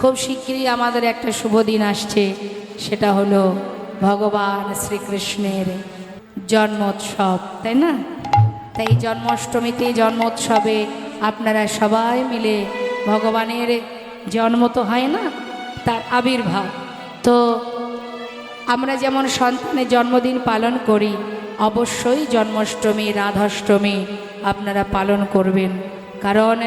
খুব শীঘ্রই আমাদের একটা শুভ দিন আসছে, সেটা হলো ভগবান শ্রীকৃষ্ণের জন্মোৎসব, তাই না? তাই জন্মাষ্টমীতে জন্মোৎসবে আপনারা সবাই মিলে ভগবানের জন্ম তো হয় না, তার আবির্ভাব। তো আমরা যেমন সন্তানের জন্মদিন পালন করি, অবশ্যই জন্মাষ্টমী রাধাষ্টমী আপনারা পালন করবেন। কারণ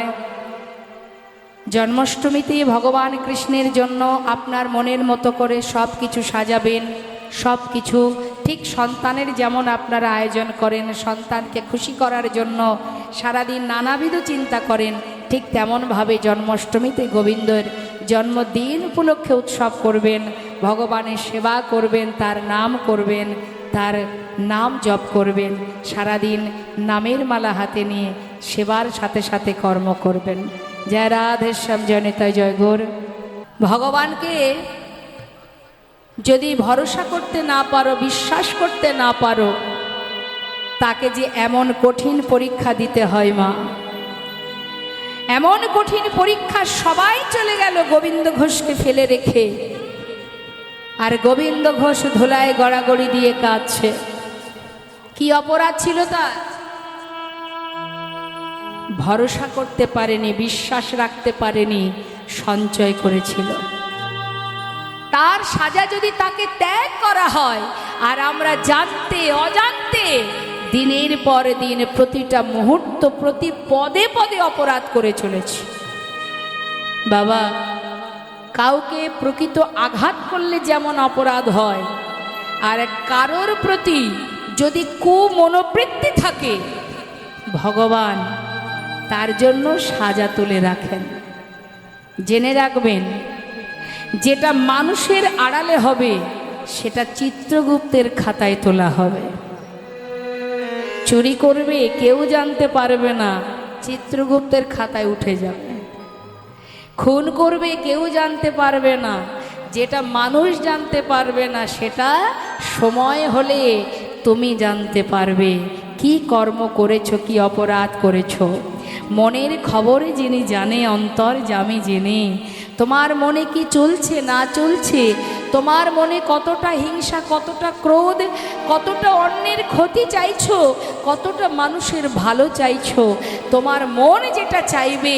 জন্মাষ্টমীতে ভগবান কৃষ্ণের জন্য আপনার মনের মতো করে সব কিছু সাজাবেন। সব কিছু ঠিক সন্তানের যেমন আপনারা আয়োজন করেন, সন্তানকে খুশি করার জন্য সারাদিন নানাবিধ চিন্তা করেন, ঠিক তেমনভাবে জন্মাষ্টমীতে গোবিন্দের জন্মদিন উপলক্ষে উৎসব করবেন, ভগবানের সেবা করবেন, তার নাম করবেন, তার নাম জপ করবেন, সারাদিন নামের মালা হাতে নিয়ে সেবার সাথে সাথে কর্ম করবেন। জয় রাধেশ্যাম, জয় নিতাই, জয় গৌর। ভগবানকে যদি ভরসা করতে না পারো, বিশ্বাস করতে না পারো, তাকে যে এমন কঠিন পরীক্ষা দিতে হয় মা, এমন কঠিন পরীক্ষা। সবাই চলে গেল গোবিন্দ ঘোষকে ফেলে রেখে, আর গোবিন্দ ঘোষ ধুলায় গড়াগড়ি দিয়ে কাঁদছে। কি অপরাধ ছিল তার? ভরসা করতে পারেনি, বিশ্বাস রাখতে পারেনি, সঞ্চয় করেছিল। তার সাজা যদি তাকে ত্যাগ করা হয়, আর আমরা জানতে অজান্তে দিনের পর দিন প্রতিটা মুহূর্ত প্রতি পদে পদে অপরাধ করে চলেছি। বাবা, কাউকে প্রকৃত আঘাত করলে যেমন অপরাধ হয়, আর কারোর প্রতি যদি কুমনোবৃত্তি থাকে, ভগবান তার জন্য সাজা তুলে রাখেন। জেনে রাখবেন, যেটা মানুষের আড়ালে হবে সেটা চিত্রগুপ্তের খাতায় তোলা হবে। চুরি করবে কেউ জানতে পারবে না, চিত্রগুপ্তের খাতায় উঠে যাবে। খুন করবে কেউ জানতে পারবে না, যেটা মানুষ জানতে পারবে না সেটা সময় হলে তুমি জানতে পারবে কি কর্ম করেছো, কি অপরাধ করেছো। মনের খবর যিনি জানে, অন্তর্যামী যিনি, তোমার মনে কি চলছে না চলছে, তোমার মনে কতটা হিংসা, কতটা ক্রোধ, কতটা অন্যের ক্ষতি চাইছো, কতটা মানুষের ভালো চাইছো, তোমার মন যেটা চাইবে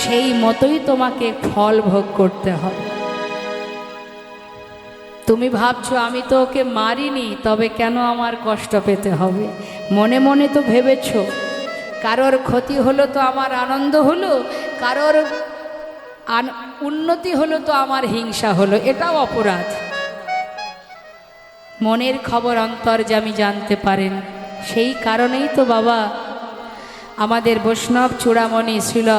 সেই মতোই তোমাকে ফল ভোগ করতে হবে। তুমি ভাবছো আমি তো ওকে মারিনি, তবে কেন আমার কষ্ট পেতে হবে? মনে মনে তো ভেবেছো। কারোর ক্ষতি হলো তো আমার আনন্দ হলো, কারোর উন্নতি হলো তো আমার হিংসা হলো, এটাও অপরাধ। মনের খবর অন্তর্যামী জানতে পারেন। সেই কারণেই তো বাবা আমাদের বৈষ্ণব চূড়ামণি শ্রীল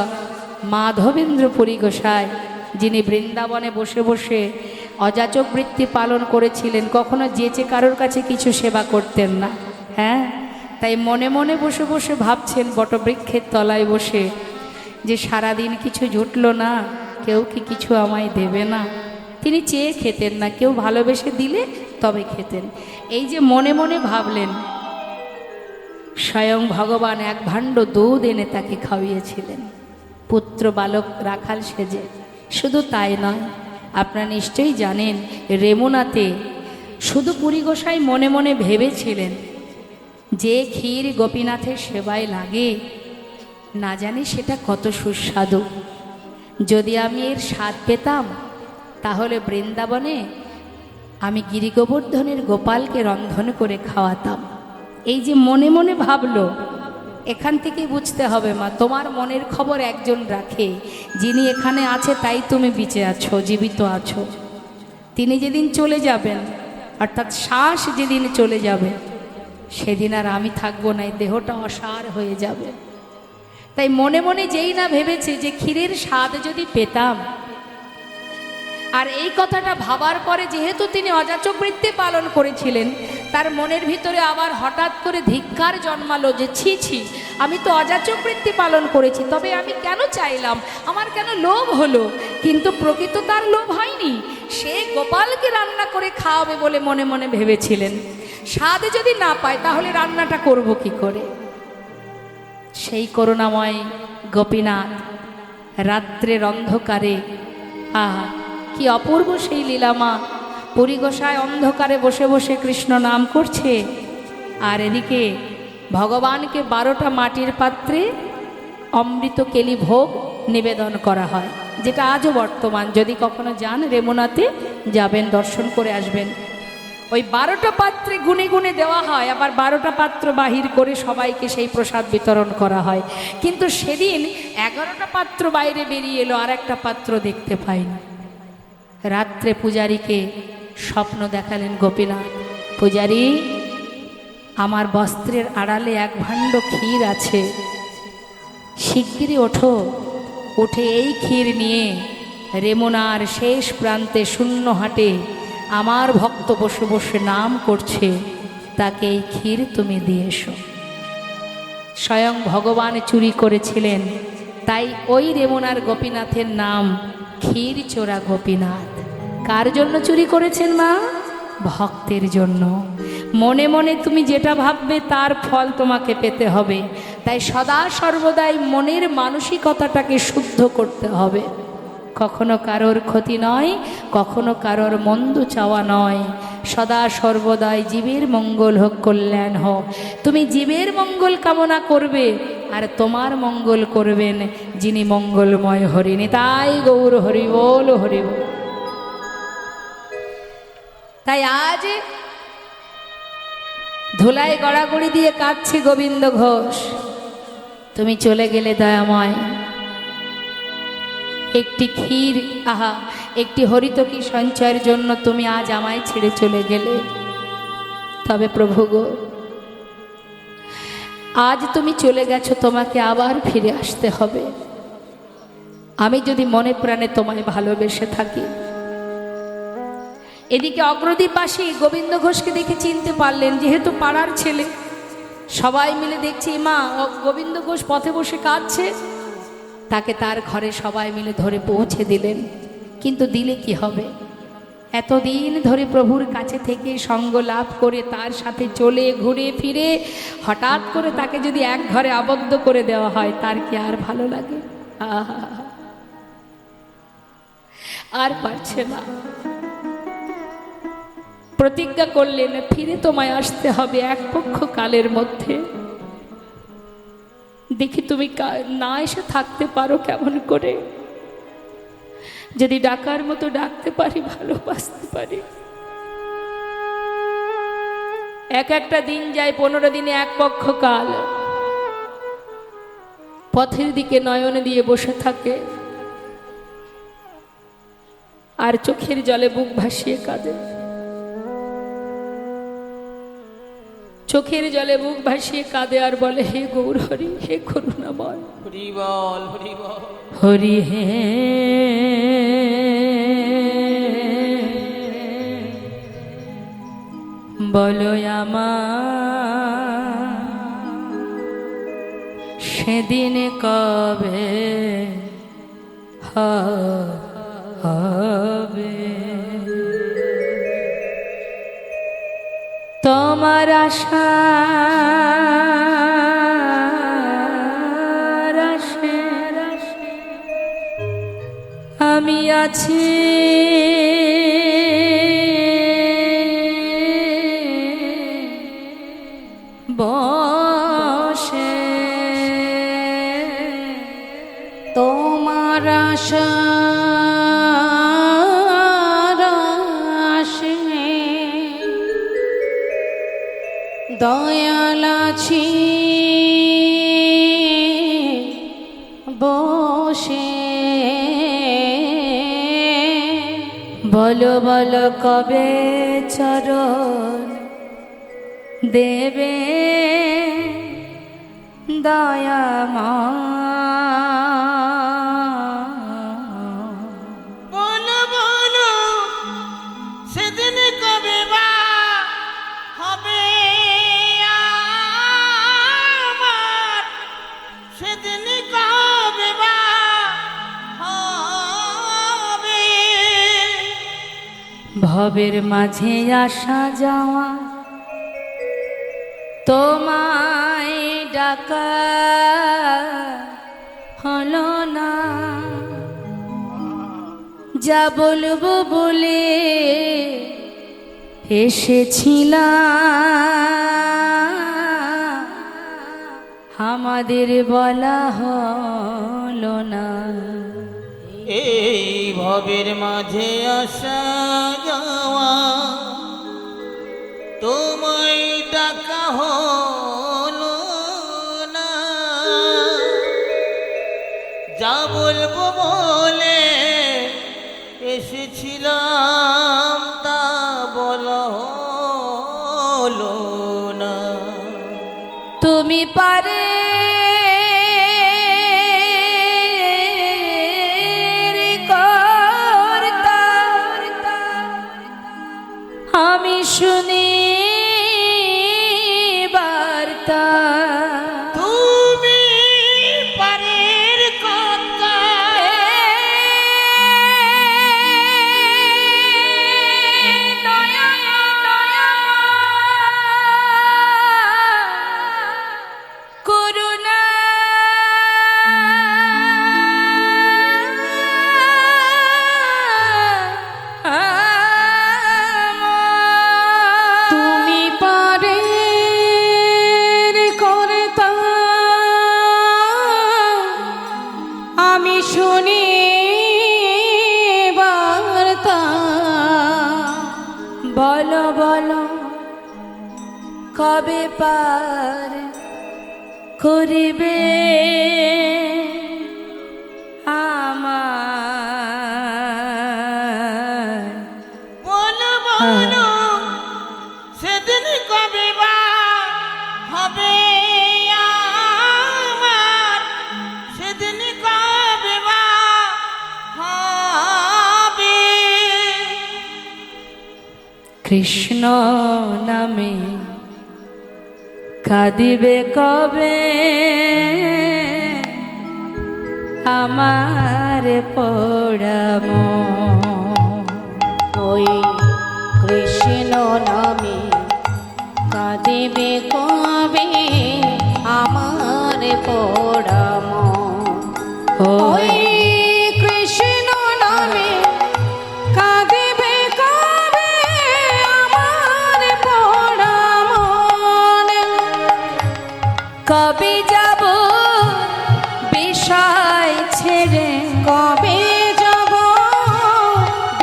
মাধবেন্দ্র পুরী গোসাই, যিনি বৃন্দাবনে বসে বসে অযাচক বৃত্তি পালন করেছিলেন, কখনো যেচে কারোর কাছে কিছু সেবা করতেন না। হ্যাঁ, তাই মনে মনে বসে বসে ভাবছেন বটবৃক্ষের তলায় বসে যে সারাদিন কিছু জুটলো না, কেউ কি কিছু আমায় দেবে না। তিনি চেয়ে খেতেন না, কেউ ভালোবেসে দিলে তবে খেতেন। এই যে মনে মনে ভাবলেন, স্বয়ং ভগবান এক ভাণ্ড দুধ এনে তাকে খাওয়িয়েছিলেন, পুত্র বালক রাখাল সেজে। শুধু তাই নয়, আপনারা নিশ্চয়ই জানেন রেমুনাতে শুধু পুরী গোসাই মনে মনে ভেবেছিলেন, যে ক্ষীর গোপীনাথের সেবায় লাগে না জানি সেটা কত সুস্বাদু। যদি আমি এর স্বাদ পেতাম, তাহলে বৃন্দাবনে আমি গিরিগোবর্ধনের গোপালকে রন্ধন করে খাওয়াতাম। এই যে মনে মনে ভাবলো, এখান থেকেই বুঝতে হবে মা, তোমার মনের খবর একজন রাখে, যিনি এখানে আছে তাই তুমি বেঁচে আছো, জীবিত আছো। তিনি যেদিন চলে যাবেন, অর্থাৎ শ্বাস যেদিন চলে যাবে, সেদিন আর আমি থাকবো না, এই দেহটা অসার হয়ে যাবে। তাই মনে মনে যেই না ভেবেছে যে ক্ষীরের স্বাদ যদি পেতাম, আর এই কথাটা ভাবার পরে যেহেতু তিনি অযাচক বৃত্তি পালন করেছিলেন, তার মনের ভিতরে আবার হঠাৎ করে ধিক্কার জন্মালো যে ছি ছি, আমি তো অযাচক বৃত্তি পালন করেছি, তবে আমি কেন চাইলাম, আমার কেন লোভ হলো। কিন্তু প্রকৃত তার লোভ হয়নি, সে গোপালকে রান্না করে খাওয়াবে বলে মনে মনে ভেবেছিলেন। স্বাদ যদি না পায় তাহলে রান্নাটা করব কি করে। সেই করুণাময় গোপীনাথ রাত্রের অন্ধকারে আহা, কি অপূর্ব সেই লীলা মা। পুরী গোসাই অন্ধকারে বসে বসে কৃষ্ণ নাম করছে, আর এদিকে ভগবানকে 12টা মাটির পাত্রে অমৃত কেলি ভোগ নিবেদন করা হয়, যেটা আজও বর্তমান। যদি কখনো যান রেমুনাতে, যাবেন, দর্শন করে আসবেন। ওই 12টা পাত্রে গুনে গুনে দেওয়া হয়, আবার 12টা পাত্র বাহির করে সবাইকে সেই প্রসাদ বিতরণ করা হয়। কিন্তু সেদিন 11টা পাত্র বাইরে বেরিয়ে এলো, আর একটা পাত্র দেখতে পাইনি। রাত্রে পূজারীকে স্বপ্ন দেখালেন গোপীনাথ, পূজারী, আমার বস্ত্রের আড়ালে 1 ভাণ্ড ক্ষীর আছে, শিগগিরই ওঠো, উঠে এই ক্ষীর নিয়ে রেমুনার শেষ প্রান্তে শূন্য হাটে আমার ভক্ত বসে বসে নাম করছে, তাকে এই ক্ষীর তুমি দিয়ে এসো। স্বয়ং ভগবান চুরি করেছিলেন, তাই ওই রেমুনার গোপীনাথের নাম ক্ষীর চোরা গোপীনাথ। কার জন্য চুরি করেছেন মা? ভক্তের জন্য। মনে মনে তুমি যেটা ভাববে তার ফল তোমাকে পেতে হবে, তাই সদা সর্বদাই মনের মানসিকতাটাকে শুদ্ধ করতে হবে। কখনো কারোর ক্ষতি নয়, কখনো কারোর মন্দ চাওয়া নয়, সদা সর্বদাই জীবের মঙ্গল হোক, কল্যাণ হোক। তুমি জীবের মঙ্গল কামনা করবে, আর তোমার মঙ্গল করবেন যিনি মঙ্গলময় হরিণী। তাই গৌর হরি বল, হরি বল। তাই আজ ধুলায় গড়াগড়ি দিয়ে কাঁদছে গোবিন্দ ঘোষ, তুমি চলে গেলে দয়াময়। একটি ক্ষীর, আহা, একটি হরিতকি সঞ্চয়ের জন্য তুমি আজ আমায় ছেড়ে চলে গেলে। তবে প্রভু গো, আজ তুমি চলে গেছো, তোমাকে আবার ফিরে আসতে হবে। আমি যদি মনে প্রাণে তোমায় ভালোবেসে থাকি। এদিকে অগ্রদীপবাসী গোবিন্দ ঘোষকে দেখে চিনতে পারলেন, যেহেতু পাড়ার ছেলে। সবাই মিলে দেখছি মা গোবিন্দ ঘোষ পথে বসে কাঁদছে, তাকে তার ঘরে সবাই মিলে ধরে পৌঁছে দিলেন। কিন্তু দিলে কি হবে? এতদিন ধরে প্রভুর কাছে থেকে সঙ্গ লাভ করে তার সাথে চলে ঘুরে ফিরে হঠাৎ করে তাকে যদি এক ঘরে আবদ্ধ করে দেওয়া হয়, তার কি আর ভালো লাগে? আহা, আর পারছে না। প্রতিজ্ঞা করলেন, ফিরে তোমায় আসতে হবে 1 পক্ষ কালের মধ্যে। দেখি তুমি না এসে থাকতে পারো কেমন করে। যদি ডাকার মতো ডাকতে পারি, ভালোবাসতে পারি। একটা দিন যায়, 15 দিনে 1 পক্ষ কাল। পথের দিকে নয়ন দিয়ে বসে থাকে, আর চোখের জলে বুক ভাসিয়ে কাঁদে। চোখের জলে বুক ভাসিয়ে কাঁদে আর বলে, হে গৌর হরি, হে করুণাময়, হরি বল, হরি বল, হরি হে। বলো আমার সেদিন কবে হবে? তোমার আশা আমি আছি, বসে তোমার আশা দয়াল আছি বসে। বলো বলো কবে চরণ দেবে দয়াময়? বলো বলো সেদিন কবে বা হবে আমার, সেদিন কবে বা হবে? ভবের মাঝে আসা যাওয়া তোমায় ডাকা হলো না, যা বলবো বলে এসেছিলাম, আমাদের বলা হলো না। এই ভবের মাঝে আসা যাওয়া তোমায় ডাকা হলো না, যা বলবো বলে এসেছিলাম তা বলা হলো না। তুমি পারে আমি শুনি বার্তা, তুমি পারের কথা করুণা তুমি পারে করতা আমি শুনি বার্তা। বলো বলো কবে পার করিবে আমার? বলো বলো সেদিন কবে বা হবে আমার, সেদিন কবে বা হবে। কৃষ্ণ নামে কাঁদিবে কবে আমার পোড়াম? ওই কৃষ্ণ নামে কাঁদিবে কবে আমার পড়াম? ওই কৃষ্ণ নামে কাঁদিবে কবে আমার পড়াম? কবে যাব বিষয় ছেড়ে, কবে যাব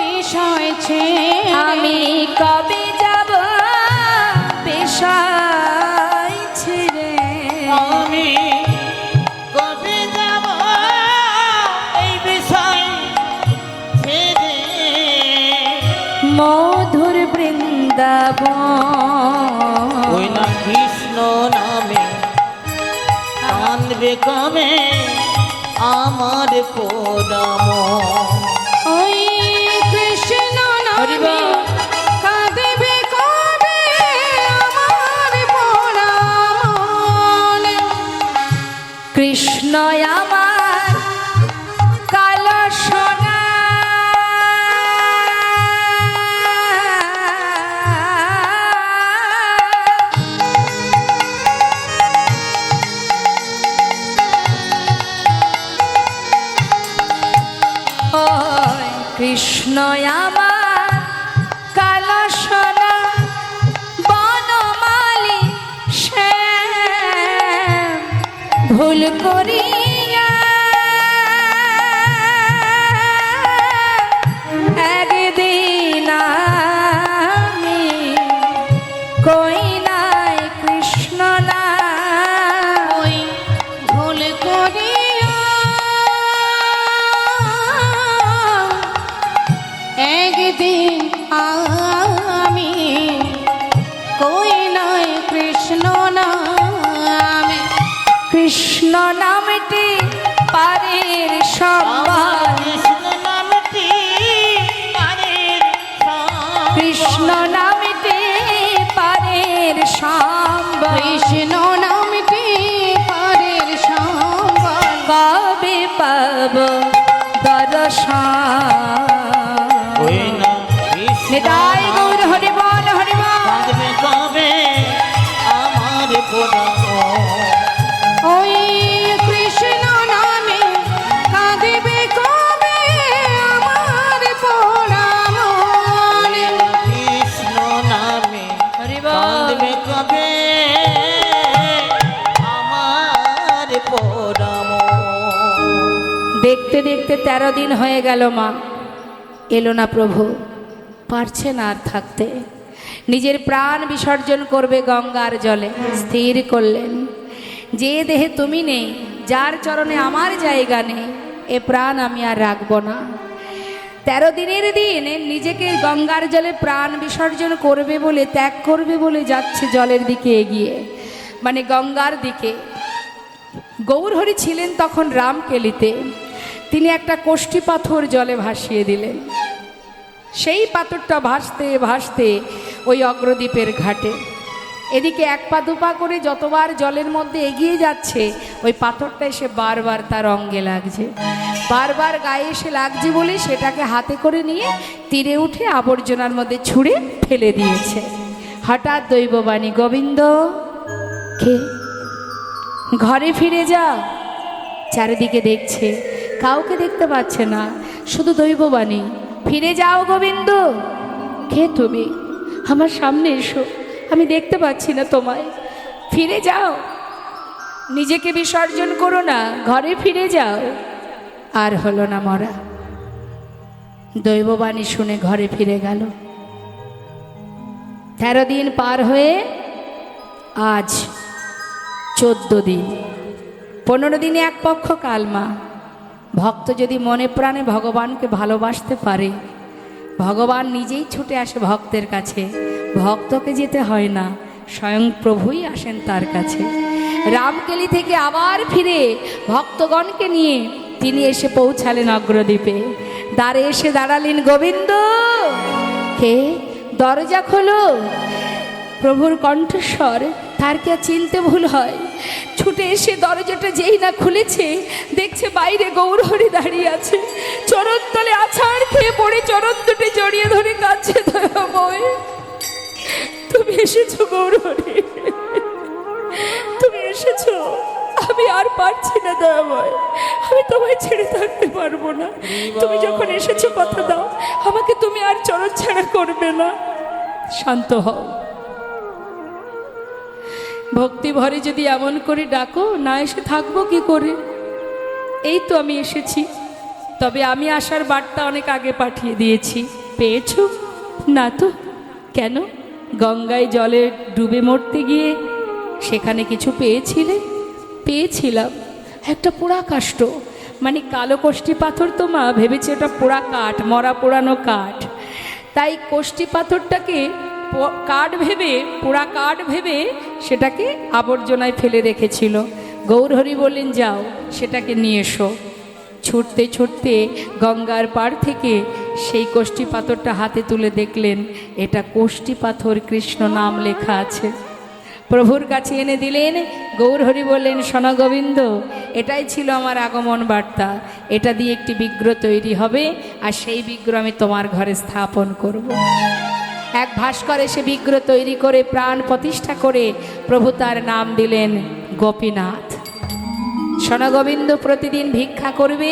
বিষয় ছেড়ে? আমি কবে যাব বিষয় ছেড়ে? আমি কবে যাব এই বিষয় ছেড়ে? মধুর বৃন্দাবন ওই না কৃষ্ণ নামে কাঁদবে কবে আমার পোদাম? ওই কৃষ্ণ নামে কাঁদিবে কবে আমার পরাণ? কৃষ্ণ আমার কালো সোনা, ওই কৃষ্ণ আমার কালো সোনা, বনমালী শ্যাম ভুল করিয়া একদিন আমি কই নাই কৃষ্ণ না, ওই ভুল করিয়া একদিন আমি কই নাই কৃষ্ণ নামে। কৃষ্ণ নামটি পারের সম্বল, কৃষ্ণ নামটি পারের সম্বল। কৃষ্ণ নামটি পারের সম্বল, কৃষ্ণ নামটি পারের সম্বল। কবে পাব দর্শন? ওই না কৃষ্ণ নিতাই গৌর হরি বল হরি বল। কাঁদবে কবে আমার পোদাম? ওই কৃষ্ণ নামে কাঁদিবে কবে আমার 13 দিন হয়ে গেল মা এলো না প্রভু, পারছে না আর থাকতে, নিজের প্রাণ বিসর্জন করবে গঙ্গার জলে স্থির করলেন। যে দেহে তুমি নেই, যার চরণে আমার জায়গা নেই, এ প্রাণ আমি আর রাখবো না। 13 দিনের দিন নিজেকে গঙ্গার জলে প্রাণ বিসর্জন করবে বলে, ত্যাগ করবে বলে যাচ্ছে জলের দিকে এগিয়ে, মানে গঙ্গার দিকে। গৌরহরি ছিলেন তখন রামকেলিতে, তিনি একটা কোষ্ঠী পাথর জলে ভাসিয়ে দিলেন। সেই পাথরটা ভাসতে ভাসতে ওই অগ্রদ্বীপের ঘাটে, এদিকে 1 পা 2 পা করে যতবার জলের মধ্যে এগিয়ে যাচ্ছে, ওই পাথরটা এসে বারবার তার অঙ্গে লাগছে, বারবার গায়ে এসে লাগছে বলে সেটাকে হাতে করে নিয়ে তীরে উঠে আবর্জনার মধ্যে ছুঁড়ে ফেলে দিয়েছে। হঠাৎ দৈববাণী, গোবিন্দ কে, ঘরে ফিরে যা। চারিদিকে দেখছে, কাউকে দেখতে পাচ্ছে না, শুধু দৈববাণী, ফিরে যাও গোবিন্দ। কে তুমি? আমার সামনে এসো, আমি দেখতে পাচ্ছি না তোমায়, ফিরে যাও, নিজেকে বিসর্জন করো না, ঘরে ফিরে যাও। আর হলো না মরা। দৈববাণী শুনে ঘরে ফিরে গেল। 13 দিন পার হয়ে আজ 14 দিন, 15 দিনে 1 পক্ষ কাল মা। ভক্ত যদি মনে প্রাণে ভগবানকে ভালোবাসতে পারে, ভগবান নিজেই ছুটে আসে ভক্তের কাছে, ভক্তকে যেতে হয় না, স্বয়ং প্রভুই আসেন তার কাছে। রামকেলি থেকে আবার ফিরে ভক্তগণকে নিয়ে তিনি এসে পৌঁছালেন অগ্রদ্বীপে। দ্বারে এসে দাঁড়ালেন, গোবিন্দ কে, দরজা খোলো। প্রভুর কণ্ঠস্বর, তার কি আর চিনতে ভুল হয়? ছুটে এসে দরজাটা যেই না খুলেছে, দেখছে বাইরে গৌরহরি দাঁড়িয়ে আছে, চরণ তলে আছাড় খেয়ে পড়ে চরণ দুটি জড়িয়ে ধরে কাঁদছে। দয়াময়, তুমি এসেছো গৌরহরি, তুমি এসেছো, আমি আর পারছি না দয়াময়, আমি তোমায় ছেড়ে থাকতে পারবো না। তুমি যখন এসেছো কথা দাও, আমাকে তুমি আর চরণ ছাড়া করবে না। শান্ত হও, ভক্তি ভরে যদি এমন করে ডাকো, না এসে থাকবো কি করে? এই তো আমি এসেছি, তবে আমি আসার বার্তা অনেক আগে পাঠিয়ে দিয়েছি, পেয়েছো না তো? কেন গঙ্গায় জলে ডুবে মরতে গিয়ে সেখানে কিছু পেয়েছিলে? পেয়েছিলাম একটা পোড়া কাষ্ঠ, মানে কালো কোষ্ঠী পাথর। তো মা ভেবেছে ওটা পোড়া কাঠ, মরা পোড়ানো কাঠ, তাই কোষ্ঠী পাথরটাকে কাঠ ভেবে, পোড়া কাঠ ভেবে সেটাকে আবর্জনায় ফেলে রেখেছিল। গৌরহরি বললেন, যাও সেটাকে নিয়ে এসো। ছুটতে ছুটতে গঙ্গার পাড় থেকে সেই কোষ্ঠী পাথরটা হাতে তুলে দেখলেন, এটা কোষ্ঠী পাথর, কৃষ্ণ নাম লেখা আছে। প্রভুর কাছে এনে দিলেন। গৌরহরি বললেন, শোনো গোবিন্দ, এটাই ছিল আমার আগমন বার্তা, এটা দিয়ে একটি বিগ্রহ তৈরি হবে, আর সেই বিগ্রহ আমি তোমার ঘরে স্থাপন করব। এক ভাস্কর এসে বিগ্রহ তৈরি করে প্রাণ প্রতিষ্ঠা করে প্রভু তার নাম দিলেন গোপীনাথ। শোনো গোবিন্দ, প্রতিদিন ভিক্ষা করবে,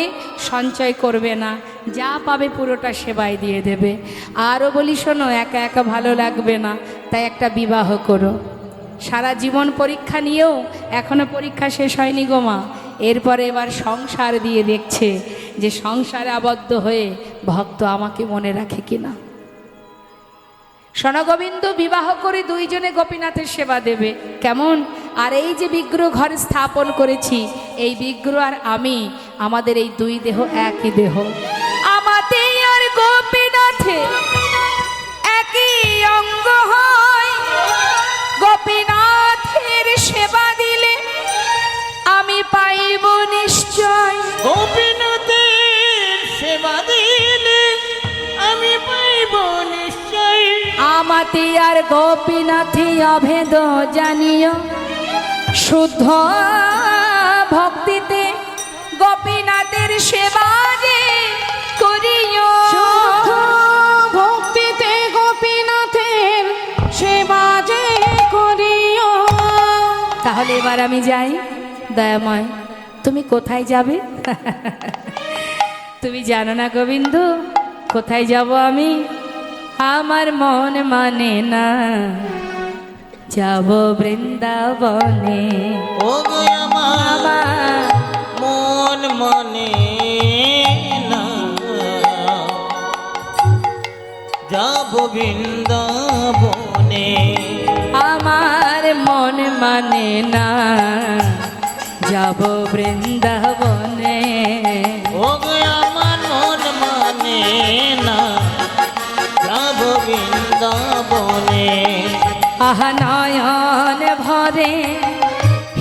সঞ্চয় করবে না, যা পাবে পুরোটা সেবায় দিয়ে দেবে। আরও বলি শোনো, একা একা ভালো লাগবে না, তাই একটা বিবাহ করো। সারা জীবন পরীক্ষা নিয়েও এখনো পরীক্ষা শেষ হয়নি গো মা, এরপরে এবার সংসার দিয়ে দেখছে যে সংসারে আবদ্ধ হয়ে ভক্ত আমাকে মনে রাখে কিনা। শোনো গোবিন্দ, বিবাহ করে 2 জনে গোপীনাথের সেবা দেবে, কেমন? আর এই যে বিগ্রহ ঘরে স্থাপন করেছি, এই বিগ্রহ আর আমি, আমাদের এই 2 দেহ একই দেহ। আমাতে আর গোপীনাথে একই অঙ্গ হয়, গোপীনাথের সেবা দিলে আমি পাইব নিশ্চয়। গোপীনাথের সেবা দিলে আমি পাইব নিশ্চয়। আমাতে আর গোপীনাথে অভেদ জানিও, শুদ্ধ ভক্তিতে গোপীনাথের সেবা যে করিও। শুদ্ধ ভক্তিতে গোপীনাথের সেবা যে করিও। তাহলে এবার আমি যাই। দয়াময়, তুমি কোথায় যাবে? তুমি জানো না গোবিন্দ, কোথায় যাব আমি? আমার মন মানে না, যাব বৃন্দাবনে। ও গো আমার মন মানে না, যাব বৃন্দাবনে। আমার মন মানে না যাব বৃন্দাবনে। ও গো আমার মন মানে না যাব বৃন্দাবনে। আহা নয়ন ভরে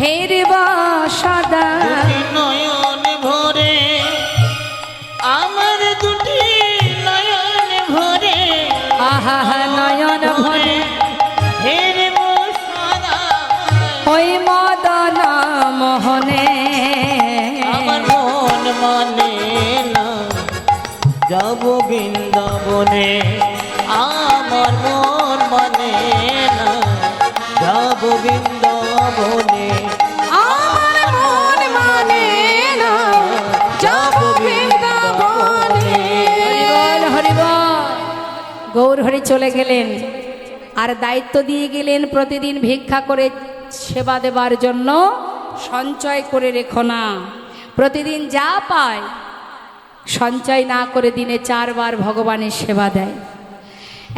হেরব সদা, দুটি নয়ন ভরে আমার দুটি নয়ন ভরে। আহা নয়ন ভরে হেরব সদা ওই মদন মোহনে। আমার মন মানে না যাব বৃন্দাবনে। আমার মন মানে না যাব বৃন্দাবনে। আমার মন মানে না যাব বৃন্দাবনে। হরিবল হরিবল। গৌর হরি চলে গেলেন আর দায়িত্ব দিয়ে গেলেন প্রতিদিন ভিক্ষা করে সেবা দেবার জন্য সঞ্চয় করে রেখো না। প্রতিদিন যা পায় সঞ্চয় না করে দিনে 4 বার ভগবানের সেবা দেয়।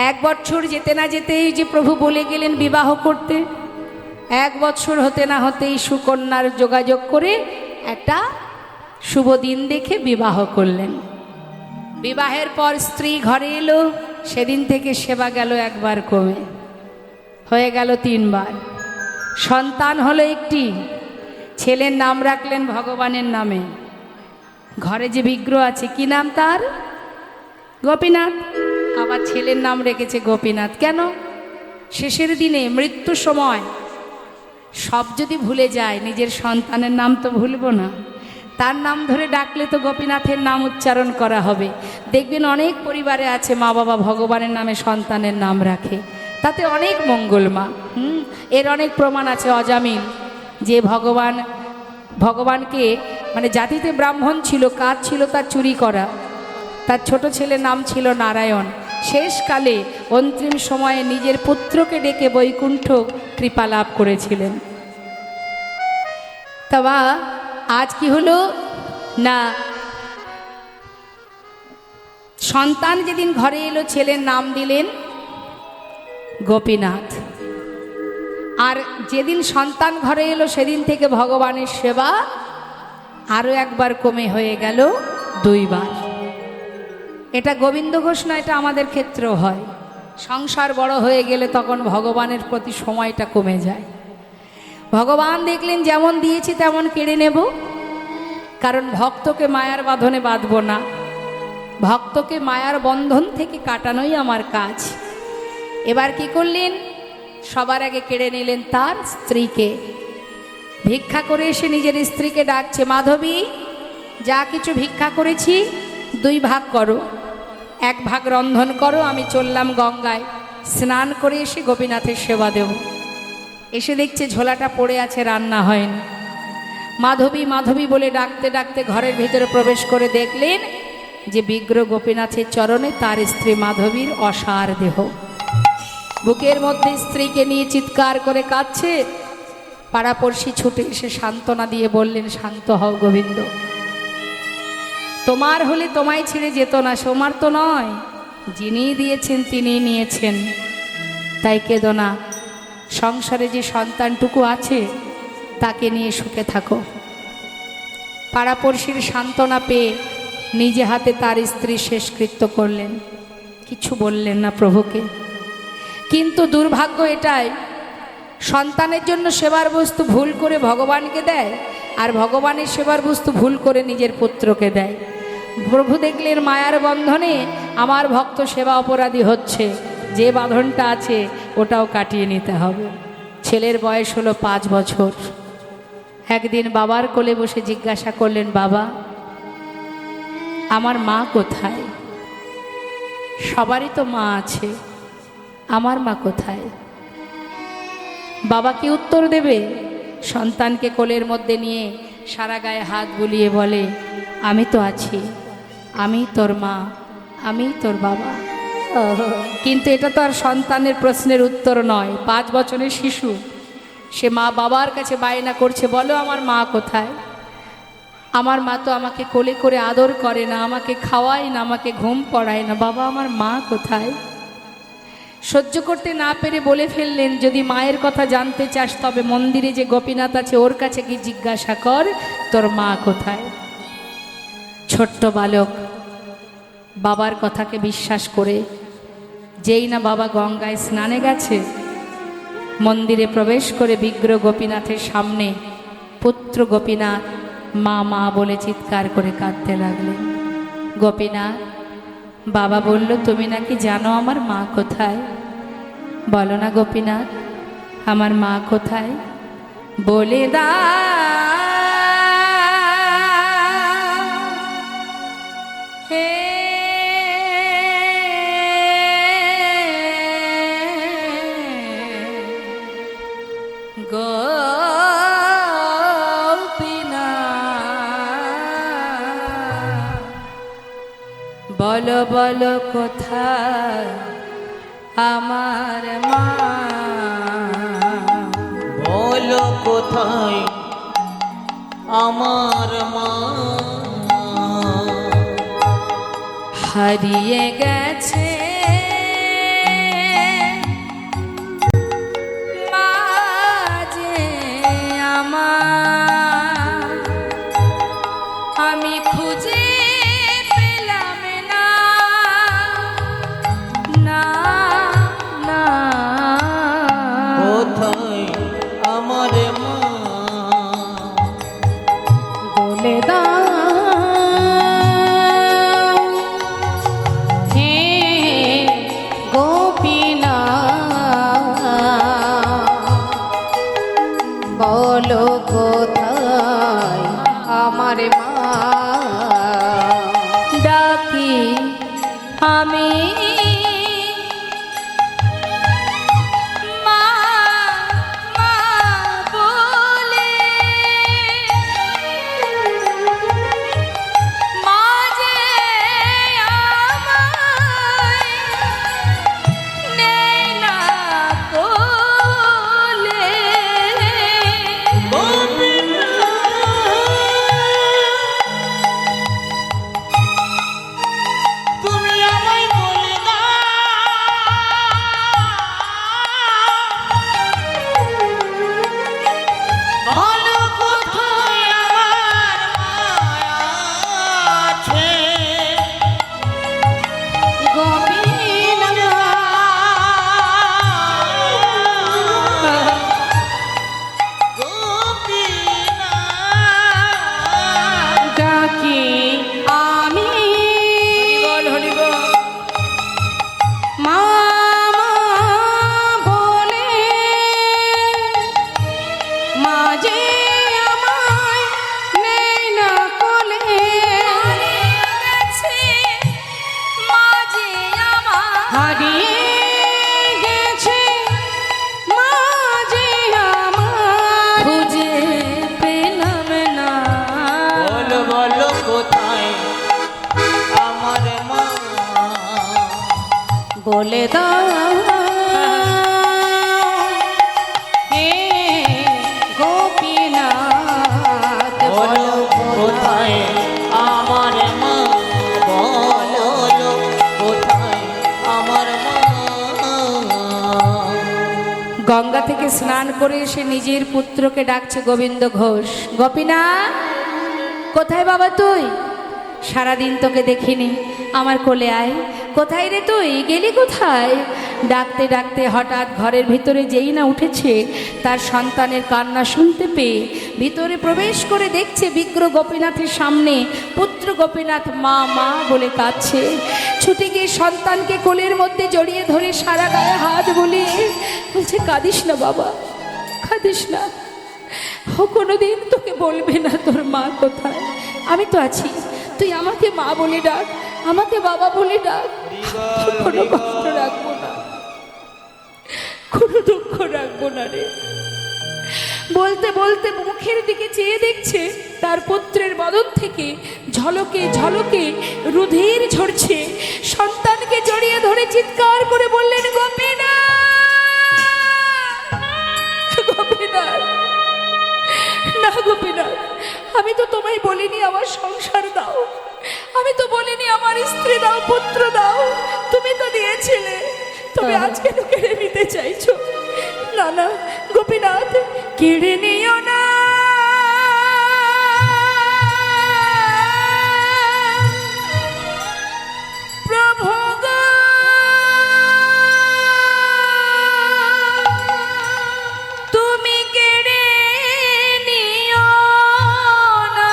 1 বছর যেতে না যেতেই যে প্রভু বলে গেলেন বিবাহ করতে। 1 বছর হতে না হতেই সুকন্যার যোগাযোগ করে একটা শুভ দিন দেখে বিবাহ করলেন। বিবাহের পর স্ত্রী ঘরে এলো, সেদিন থেকে সেবা গেল 1 বার কমে, হয়ে গেল 3 বার। সন্তান হলো একটি, ছেলের নাম রাখলেন ভগবানের নামে। ঘরে যে বিগ্রহ আছে কি নাম তার? গোপীনাথ। আবার ছেলের নাম রেখেছে গোপীনাথ। কেন? শেষের দিনে মৃত্যুর সময় সব যদি ভুলে যায়, নিজের সন্তানের নাম তো ভুলবো না, তার নাম ধরে ডাকলে তো গোপীনাথের নাম উচ্চারণ করা হবে। দেখবেন অনেক পরিবারে আছে মা বাবা ভগবানের নামে সন্তানের নাম রাখে, তাতে অনেক মঙ্গল মা। এর অনেক প্রমাণ আছে অজামিল, যে ভগবানকে মানে জাতিতে ব্রাহ্মণ ছিল, কাজ ছিল তার চুরি করা। তার ছোট ছেলের নাম ছিল নারায়ণ। শেষকালে অন্তিম সময়ে নিজের পুত্রকে ডেকে বৈকুণ্ঠ কৃপা লাভ করেছিলেন। তবা আজ কি হলো না, সন্তান যেদিন ঘরে এলো ছেলের নাম দিলেন গোপীনাথ। আর যেদিন সন্তান ঘরে এলো সেদিন থেকে ভগবানের সেবা আরও 1 বার কমে হয়ে গেল 2 বার। এটা গোবিন্দ ঘোষ না, এটা আমাদের ক্ষেত্রেও হয়। সংসার বড় হয়ে গেলে তখন ভগবানের প্রতি সময়টা কমে যায়। ভগবান দেখলেন যেমন দিয়েছি তেমন কেড়ে নেব, কারণ ভক্তকে মায়ার বাঁধনে বাঁধব না, ভক্তকে মায়ার বন্ধন থেকে কাটানোই আমার কাজ। এবার কি করলেন? সবার আগে কেড়ে নিলেন তার স্ত্রীকে। ভিক্ষা করে এসে নিজের স্ত্রীকে ডাকছে, মাধবী যা কিছু ভিক্ষা করেছি 2 ভাগ করো, 1 ভাগ রন্ধন করো, আমি চললাম গঙ্গায়, স্নান করে এসে গোপীনাথের সেবা দেব। এসে দেখছে ঝোলাটা পড়ে আছে, রান্না হয়নি। মাধবী মাধবী বলে ডাকতে ডাকতে ঘরের ভিতরে প্রবেশ করে দেখলেন যে বিগ্রহ গোপীনাথের চরণে তার স্ত্রী মাধবীর অসার দেহ। বুকের মধ্যে স্ত্রীকে নিয়ে চিৎকার করে কাঁদছে। পাড়াপড়শি ছুটে এসে সান্ত্বনা দিয়ে বললেন, শান্ত হও গোবিন্দ, তোমার হলে তোমায় ছেড়ে যেত না, সোমার তো নয়, যিনি দিয়েছেন তিনি নিয়েছেন, তাই কেঁদো না। সংসারে যে সন্তানটুকু আছে তাকে নিয়ে সুখে থাকো। পাড়াপড়শির সান্ত্বনা পেয়ে নিজে হাতে তার স্ত্রী শেষকৃত্য করলেন, কিছু বললেন না প্রভুকে। কিন্তু দুর্ভাগ্য এটাই, সন্তানের জন্য সেবার বস্তু ভুল করে ভগবানকে দেয়, আর ভগবানের সেবার বস্তু ভুল করে নিজের পুত্রকে দেয়। প্রভু দেখলেন মায়ার বন্ধনে আমার ভক্ত সেবা অপরাধী হচ্ছে, যে বাঁধনটা আছে ওটাও কাটিয়ে নিতে হবে। ছেলের বয়স হলো 5 বছর। একদিন বাবার কোলে বসে জিজ্ঞাসা করলেন, বাবা আমার মা কোথায়? সবারই তো মা আছে, আমার মা কোথায়? বাবা কি উত্তর দেবে? সন্তানকে কোলের মধ্যে নিয়ে সারা গায়ে হাত বুলিয়ে বলে, আমি তো আছি, আমি তোর মা, আমি তোর বাবা। কিন্তু এটা তো আর সন্তানের প্রশ্নের উত্তর নয়। 5 বছরের শিশু, সে মা বাবার কাছে বায়না করছে, বলো আমার মা কোথায়? আমার মা তো আমাকে কোলে করে আদর করে না, আমাকে খাওয়ায় না, আমাকে ঘুম পড়ায় না, বাবা আমার মা কোথায়? সহ্য করতে না পেরে বলে ফেললেন, যদি মায়ের কথা জানতে চাস তবে মন্দিরে যে গোপীনাথ আছে ওর কাছে কি জিজ্ঞাসা কর তোর মা কোথায়। ছোট্ট বালক বাবার কথাকে বিশ্বাস করে যেই না বাবা গঙ্গায় স্নানে গেছে, মন্দিরে প্রবেশ করে বিগ্রহ গোপীনাথের সামনে পুত্র গোপীনাথ মা মা বলে চিৎকার করে কাঁদতে লাগলেন। গোপীনাথ, বাবা বলল তুমি নাকি জানো আমার মা কোথায়। বলো না গোপীনাথ, আমার মা কোথায় বলে দা। হে গোপীনাথ, বলো বলো কোথায় আমার মা। বলো কোথায় আমার মা। হারিয়ে গেছে মা যে আমার, আমি খুঁজে পেলাম না না না। কোথায় আমার মা। বলে দাও হে গোপীনাথ, বলো কোথায় আমার মা। ডাকি আমি মা মা বলে, মা যে আমায় নেয় না কোলে। তুমি আমায় বলে দাও, বলো কোথায় আমার মা আছে। গোপীনাথ, ডাকি আমি মা মা বলে, মা যে আমায় নেয় না কোলে। হারিয়ে গেছে মা যে আমার, খুঁজে পেলাম না। বলো বলো কোথায় আমার মা। বলে দাও হে গোপীনাথ, বলো কোথায় আমার মা। বলো কোথায় আমার মা। গঙ্গা থেকে স্নান করে এসে নিজের পুত্রকে ডাকছে গোবিন্দ ঘোষ। গোপীনাথ, কোথায় বাবা তুই? সারাদিন তোকে দেখিনি, আমার কোলে আয়। কোথায় রে তুই, গেলি কোথায়? ডাকতে ডাকতে হঠাৎ ঘরের ভিতরে যেই না উঠেছে, তার সন্তানের কান্না শুনতে পেয়ে ভিতরে প্রবেশ করে দেখছে বিগ্রহ গোপীনাথের সামনে পুত্র গোপীনাথ মা মা বলে কাঁদছে। ছুটে গিয়ে সন্তানকে কোলের মধ্যে জড়িয়ে ধরে সারা গায়ে হাত বুলিয়ে বলছে, কাঁদিস না বাবা, কাঁদিস না। ও কোনোদিন তোকে বলবে না তোর মা কোথায়। আমি তো আছি, তুই আমাকে মা বলে ডাক, আমাকে বাবা বলে ডাক। কোনো কষ্ট রাখবো না, কোনো দুঃখ রাখবো না রে। বলতে বলতে মুখের দিকে চেয়ে দেখছে তার পুত্রের বদন থেকে ঝলকে ঝলকে রুধির ঝরছে। সন্তানকে জড়িয়ে ধরে চিৎকার করে বললেন, গোপীনাথ, গোপীনাথ, না গোপীনাথ, আমি তো তোমায় বলিনি আমার সংসার দাও, আমি তো বলিনি আমার স্ত্রী দাও, পুত্র দাও। তুমি তো দিয়েছিলে, তুমি আজ কেন কেড়ে নিতে চাইছো? না না গোপীনাথ, কেড়ে নিও না। প্রভু গো, তুমি কেড়ে নিও না।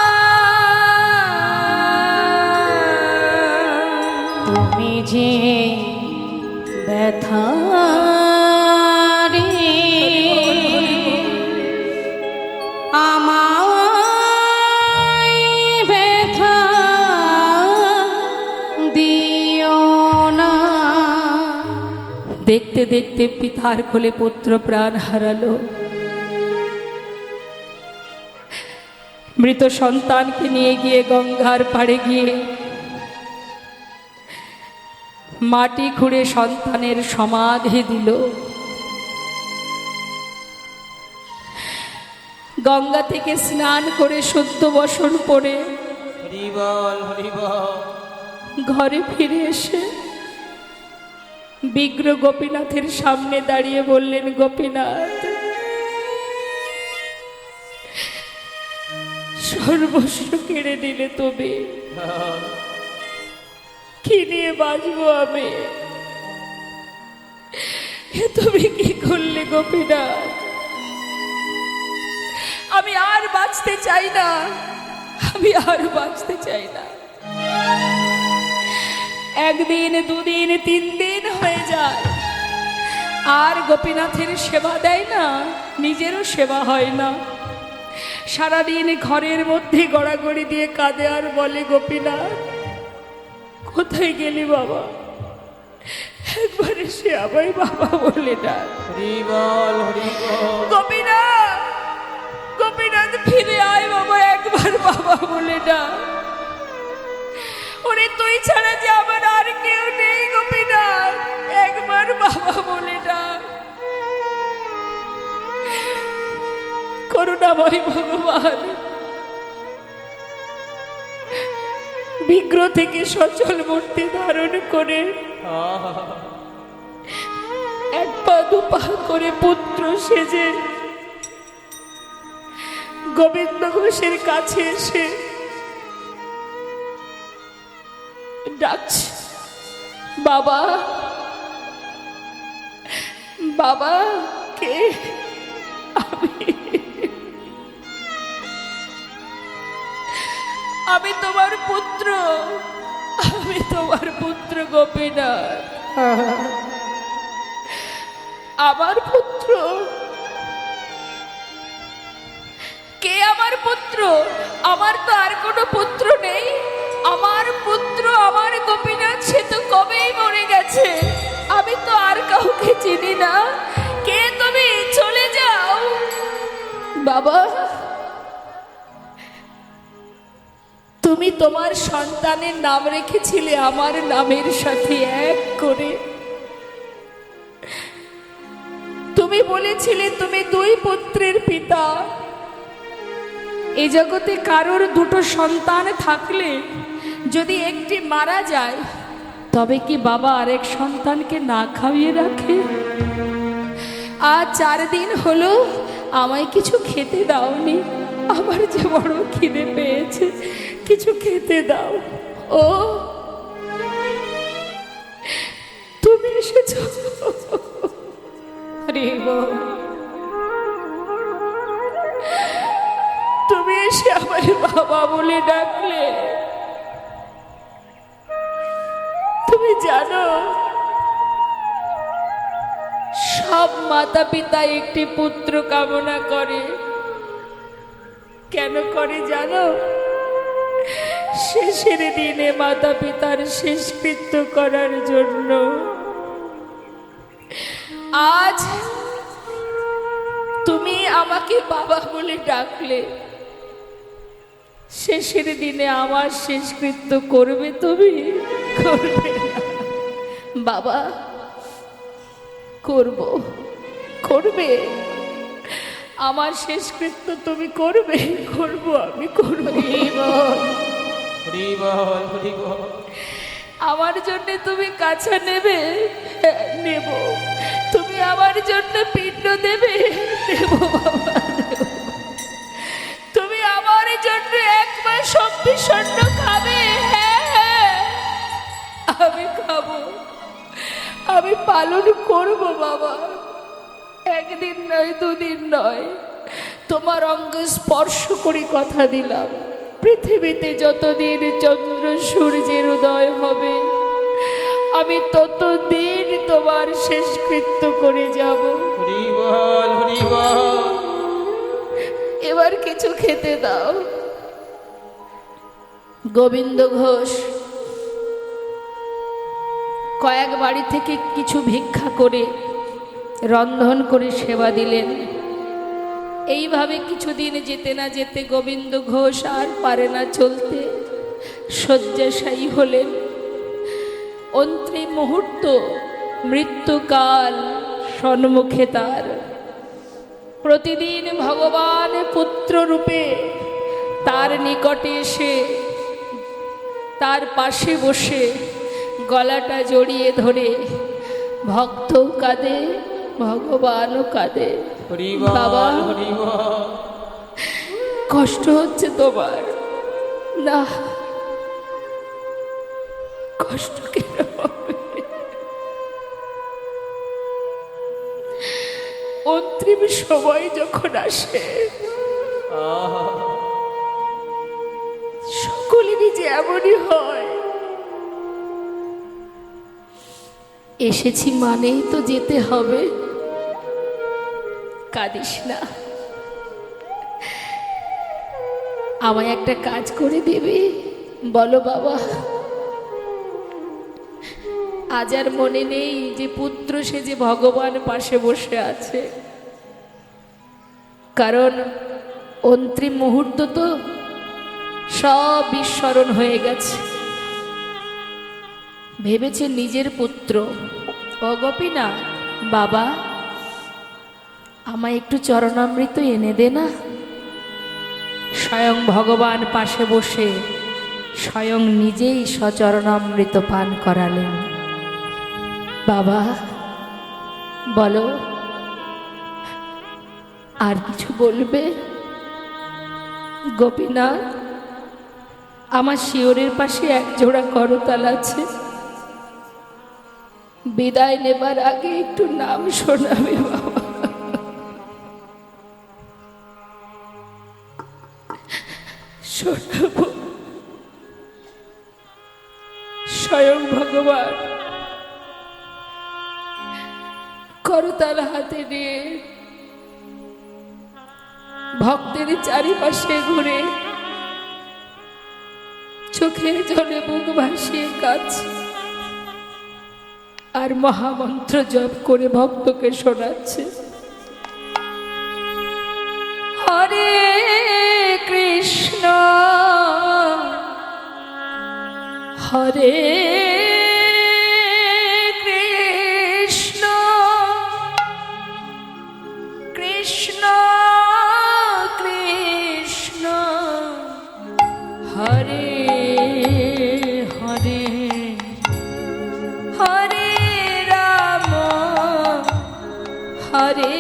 তুমি যে ব্যথা রে আমায় ব্যথা দিও না। দেখতে দেখতে পিতার কোলে পুত্র প্রাণ হারালো। মৃত সন্তানকে নিয়ে গিয়ে গঙ্গার পাড়ে গিয়ে মাটি খুঁড়ে সন্তানের সমাধি দিল। গঙ্গা থেকে স্নান করে শুদ্ধ বসন করে হরি বল হরি বল। ঘরে ফিরে এসে বিগ্র গোপীনাথের সামনে দাঁড়িয়ে বললেন, গোপীনাথ, সর্বস্ব কেড়ে নিলে তুমি, কি নিয়ে বাঁচবো আমি? এ তুমি কি করলে গোপীনাথ? আমি আর বাঁচতে চাই না, আমি আর বাঁচতে চাই না। একদিন, দুদিন, 3 দিন হয়ে যায়, আর গোপীনাথের সেবা দেয় না, নিজেরও সেবা হয় না। সারাদিন ঘরের মধ্যে গড়াগড়ি দিয়ে কাঁদে আর বলে, গোপীনাথ কোথায় গেলি বাবা? একবার এসে আমায় বাবা বলে ডাক। হরি বল হরি বল। গোপীনাথ, গোপীনাথ ফিরে আয় বাবা, একবার বাবা বলে ডাক। ওরে তুই ছাড়া যে আমার আর কেউ নেই গোপীনাথ, একবার বাবা বলে ডাক। করুণাময় ভগবান বিগ্র থেকে সচল মূর্তি ধারণ করে 1 পা 2 পা করে পুত্র সেজে গোবিন্দ ঘোষের কাছে এসে ডাকছে, বাবা, বাবা। কে? আমি তোমার পুত্র, আমি তোমার পুত্র গোপীনাথ, আমার পুত্র। কে আমার পুত্র? আমার তো আর কোনো পুত্র নেই। আমার পুত্র, আমার গোপীনাথ, সে তো কবেই মরে গেছে। আমি তো আর কাউকে চিনি না। কে তুমি? চলে যাও বাবা। তুমি তোমার সন্তানের নাম রেখেছিলে আমার নামের সাথে এক করে। তুমি বলেছিলে তুমি 2 পুত্রের পিতা। এই জগতে কারোর 2টো সন্তান থাকলে যদি একটি মারা যায়, তবে কি বাবা আরেক সন্তানকে না খাইয়ে রাখে? আজ 4 দিন হলো আমায় কিছু খেতে দাওনি। আমার যে বড় খিদে পেয়েছে, কিছু খেতে দাও। ও তুমি এসেছো? হরি বল। তুমি এসে আমায় বাবা বলে ডাকলে। তুমি জানো, সব মাতা পিতা একটি পুত্র কামনা করে। কেন করে জানো? শেষের দিনে মাতা পিতার শেষকৃত্য করার জন্য। আজ তুমি আমাকে বাবা বলে ডাকলে, শেষের দিনে আমার শেষকৃত্য করবে তুমি? করবে না বাবা। করব, করবে। আমার শেষকৃত্য তুমি করবে? করব, আমি করব। হরি বল হরি বল। আমার জন্য তুমি কাছা নেবে? হ্যাঁ, নেব। তুমি আমার জন্য পিণ্ড দেবে? দেব বাবা, দেব। তুমি আমার জন্য একবার শক্তি স্বর্ণ খাবে? হ্যাঁ, আমি খাবো, আমি পালন করব বাবা। একদিন নয়, দুদিন নয়, তোমার অঙ্গ স্পর্শ করে কথা দিলাম, পৃথিবীতে যতদিন চন্দ্র সূর্যের উদয় হবে আমি ততদিন তোমার শেষকৃত্য করে যাব। হরি বল, হরি বল। এবার কিছু খেতে দাও। গোবিন্দ ঘোষ কয়েক বাড়ি থেকে কিছু ভিক্ষা করে রন্ধন করে সেবা দিলেন। এইভাবে কিছুদিন যেতে না যেতে গোবিন্দ ঘোষ আর পারে না চলতে, শয্যাশায়ী হলেন। অন্তিম মুহূর্ত, মৃত্যুকাল সম্মুখে তার। প্রতিদিন ভগবান পুত্র রূপে তার নিকটে এসে তার পাশে বসে গলাটা জড়িয়ে ধরে ভক্তও কাঁদে, ভগবানও কাঁদে। হরি বাবা, বল, হরি বল। কষ্ট হচ্ছে তোমার? না, কষ্ট কেন হবে? অন্তিম সময় যখন আসে সকলেরই যে এমনই হয়। এসেছি মানেই তো যেতে হবে। কাঁদিস না, আমায় একটা কাজ করে দেবে? বলো বাবা। আজ আর মনে নেই যে পুত্র সে যে ভগবান পাশে বসে আছে, কারণ অন্তিম মুহূর্ত তো সব বিস্মরণ হয়ে গেছে। ভেবেছে নিজের পুত্র। ও গোপীনাথ, বাবা আমায় একটু চরণামৃত এনে দে না। স্বয়ং ভগবান পাশে বসে স্বয়ং নিজেই সচরণামৃত পান করালেন। বাবা বলো, আর কিছু বলবে? গোপীনাথ, আমার শিয়রের পাশে এক জোড়া করতাল আছে, বিদায় নেবার আগে একটু নাম শোনাবে বাবা। শোনাবো। স্বয়ং ভগবান করতাল হাতে নিয়ে ভক্তের চারিপাশে ঘুরে চোখের জলে বুক ভাসিয়ে কাঁদছে আর মহামন্ত্র জপ করে ভক্তকে শোনাচ্ছে। হরে কৃষ্ণ হরে কৃষ্ণ কৃষ্ণ কৃষ্ণ হরে হরে হরে রাম হরে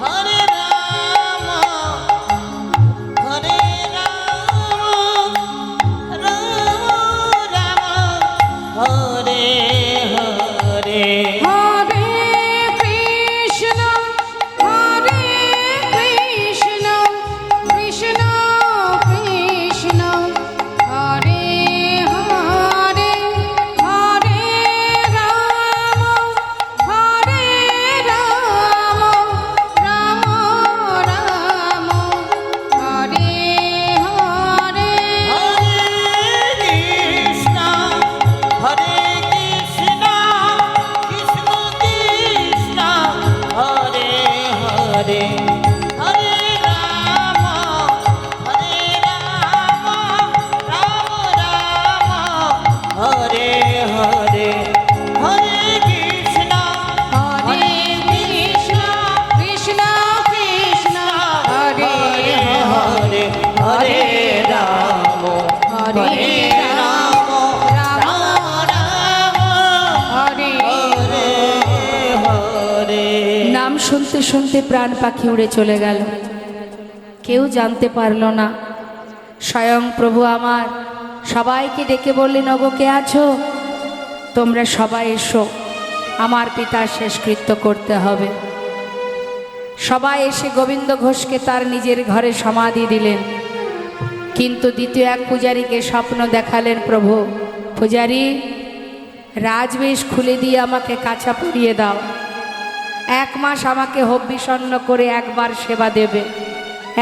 Hare Rama, হরে রাম রাম রাম হরে হরে নাম শুনতে শুনতে প্রাণ পাখি উড়ে চলে গেল। কেউ জানতে পারল না। স্বয়ং প্রভু আমার সবাইকে ডেকে বললেন, ওগো কে আছো? তোমরা সবাই এসো, আমার পিতার শেষকৃত্য করতে হবে। সবাই এসে গোবিন্দ ঘোষকে তার নিজের ঘরে সমাধি দিলেন। কিন্তু দ্বিতীয় এক পূজারীকে স্বপ্ন দেখালেন প্রভু, পূজারী রাজবেশ খুলে দিয়ে আমাকে কাছা পরিয়ে দাও, 1 মাস আমাকে হব্বিষণ্ণ করে একবার সেবা দেবে,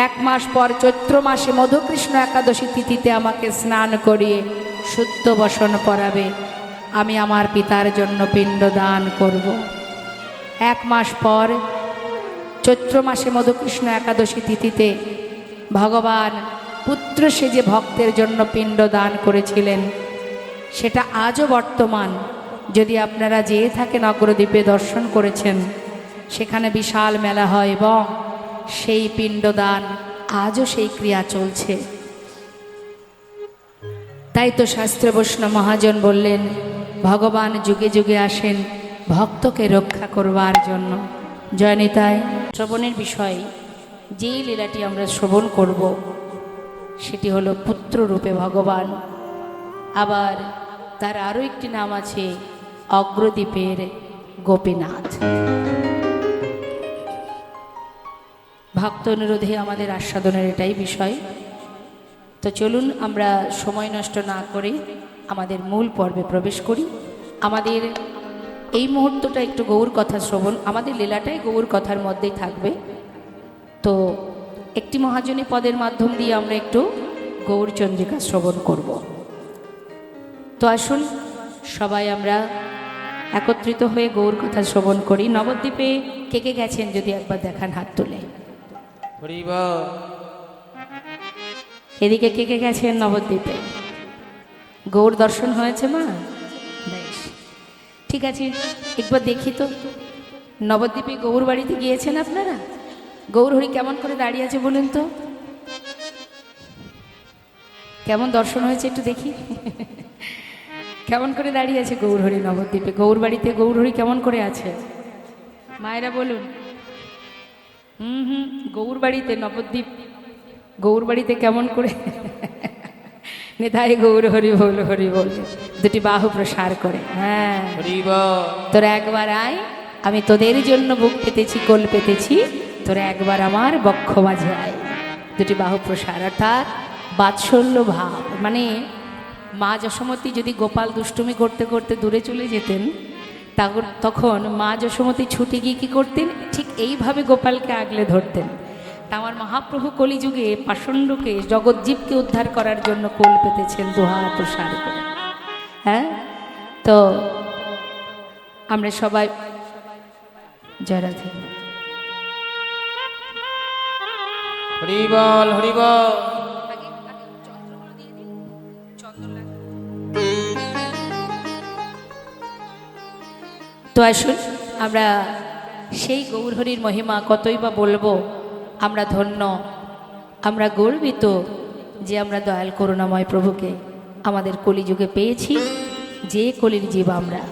1 মাস পর চৈত্র মাসে মধুকৃষ্ণ একাদশী তিথিতে আমাকে স্নান করিয়ে শুদ্ধ বসন পরাবে, আমি আমার পিতার জন্য পিণ্ড দান করব। 1 মাস পর চৈত্র মাসে মধুকৃষ্ণ একাদশী তিথিতে ভগবান পুত্র সেজে ভক্তের জন্য পিণ্ড দান করেছিলেন। সেটা আজও বর্তমান। যদি আপনারা যেয়ে থাকেন অগ্রদ্বীপে দর্শন করেছেন, সেখানে বিশাল মেলা হয় এবং সেই পিণ্ডদান আজও সেই ক্রিয়া চলছে। তাই তো শাস্ত্রে বৈষ্ণব মহাজন বললেন, ভগবান যুগে যুগে আসেন ভক্তকে রক্ষা করবার জন্য। জয়নিতায় শ্রবণের বিষয় যে লীলাটি আমরা শ্রবণ করব সেটি হলো পুত্ররূপে ভগবান। আবার তার আরও একটি নাম আছে অগ্রদ্বীপের গোপীনাথ। ভক্ত অনুরোধে আমাদের আস্বাদনের এটাই বিষয়। তো চলুন আমরা সময় নষ্ট না করে আমাদের মূল পর্বে প্রবেশ করি। আমাদের এই মুহূর্তটা একটু গৌর কথা শ্রবণ, আমাদের লীলাটাই গৌর কথার মধ্যেই থাকবে। তো একটি মহাজনী পদের মাধ্যম দিয়ে আমরা একটু গৌরচন্দ্রিকা শ্রবণ করব। তো আসুন সবাই আমরা একত্রিত হয়ে গৌর কথা শ্রবণ করি। নবদ্বীপে কে কে গেছেন যদি একবার দেখান হাত তুলে। হরি বল এদিকে কে কে গেছেন নবদ্বীপে? গৌর দর্শন হয়েছে মা? বেশ, ঠিক আছে, একবার দেখি তো নবদ্বীপে গৌর বাড়িতে গিয়েছেন আপনারা? গৌর হরি কেমন করে দাঁড়িয়ে আছে বলুন তো, কেমন দর্শন হয়েছে একটু দেখি। কেমন করে দাঁড়িয়ে আছে গৌর হরি নবদ্বীপে? গৌর বাড়িতে গৌর হরি কেমন করে আছে মায়েরা বলুন? গৌর বাড়িতে নবদ্বীপ গৌর বাড়িতে কেমন করে? নেতাই গৌর হরি বল, হরি বল, দুটি বাহু প্রসার করে। হ্যাঁ, হরি বল তোরা একবার আয়, আমি তোদের জন্য বুক পেতেছি, কোল পেতেছি, তোরা একবার আমার বক্ষ মাঝে আয়। দুটি বাহু প্রসার, অর্থাৎ বাৎসল্য ভাব। মানে মা যশোমতী যদি গোপাল দুষ্টুমি করতে করতে দূরে চলে যেতেন, তখন মা যশোমতী ছুটে গিয়ে কী করতেন? ঠিক এইভাবে গোপালকে আগলে ধরতেন। তা আমার মহাপ্রভু কলিযুগে পাষণ্ডকে, জগৎজীবকে উদ্ধার করার জন্য কোল পেতেছেন দুহাত প্রসার করে। হ্যাঁ, তো আমরা সবাই জয় রাধে। হরি বল হরি বল তো আসুন আমরা সেই গৌরহরির মহিমা কতই বা বলবো। আমরা ধন্য, আমরা গর্বিত যে আমরা দয়াল করুণাময় প্রভুকে আমাদের কলিযুগে পেয়েছি। যে কলির জীব আমরা,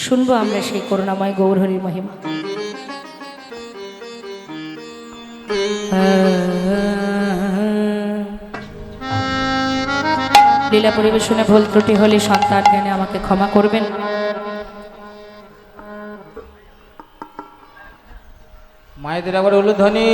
শুনবো আমরা সেই করুণাময় গৌরহরির মহিমা। লীলা পরিবেশনে ভুল ত্রুটি হলে সন্তান জ্ঞানে আমাকে ক্ষমা করবেন। মায়েদের আবার উলুধ্বনি।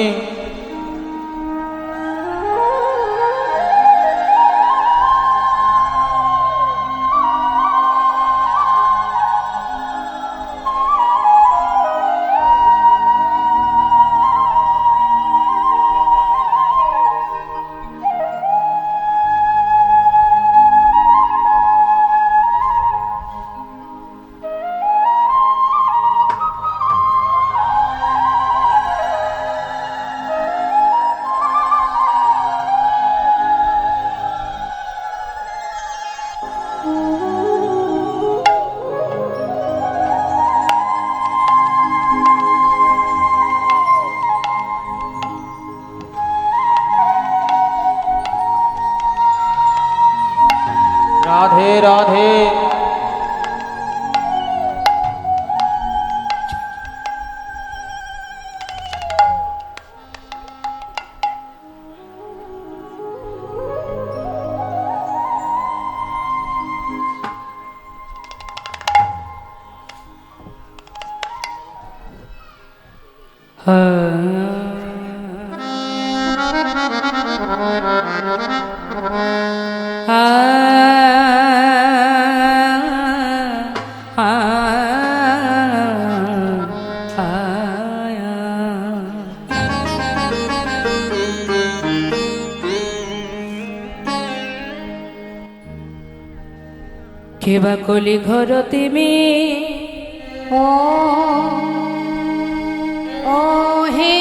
রাধে রাধে। কেবা কলি ঘর তিমি ও ও হে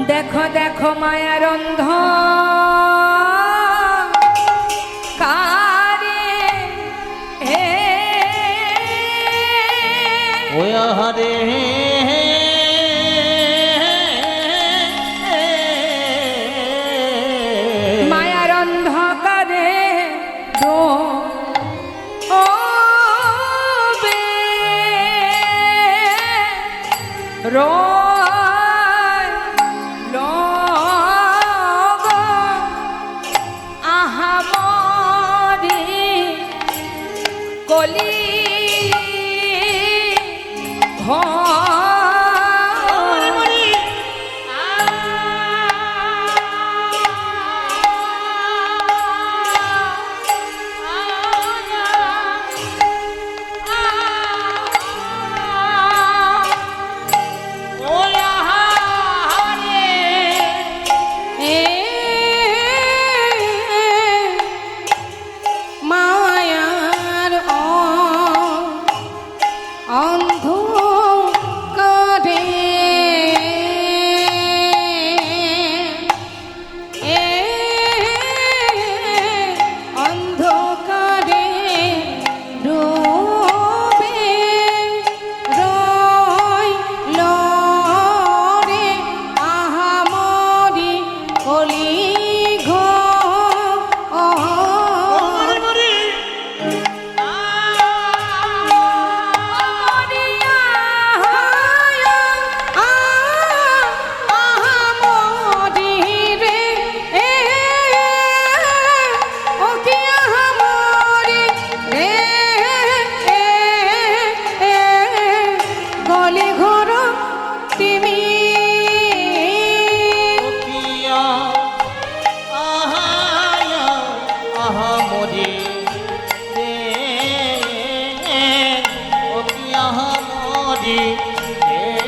দেখো দেখো মায়ার অন্ধ কারে হে ওই আহারে মায়ার অন্ধকারে ও বে রো কলি কলি ঘর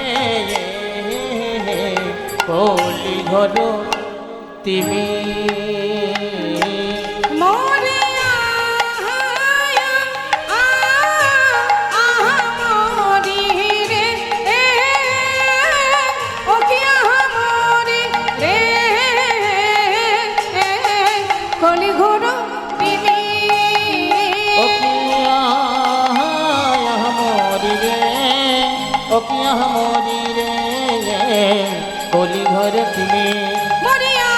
তিমি কলি ঘোর তিমি মোরি রে ও কিয়া মোরি রে কলি ঘর তিমি মরিয়া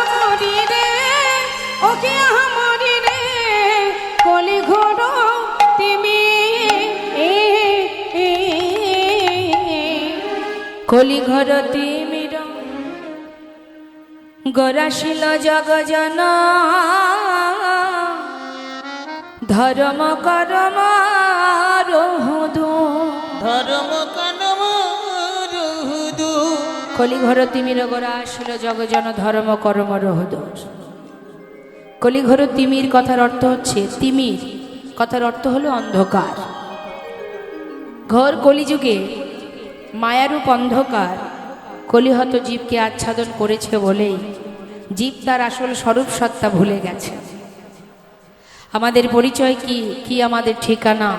মরি রে ও কি মরি রে কলি ঘোর তিমি কলি ঘর তিমির গরাশিল জগজন ধর্ম করম রহুদু ধর্ম কনম রুদু কলিঘর তিমির গরাশিল জগজন ধর্ম করম রহুদু। কলিঘর তিমির কথার অর্থ হচ্ছে, তিমির কথার অর্থ হলো অন্ধকার। ঘোর কলিযুগে মায়ারূপ অন্ধকার কলিহত জীবকে আচ্ছাদন করেছে বলেই জীব তার আসল স্বরূপ সত্তা ভুলে গেছে। আমাদের পরিচয় কি, কি আমাদের ঠিকানা,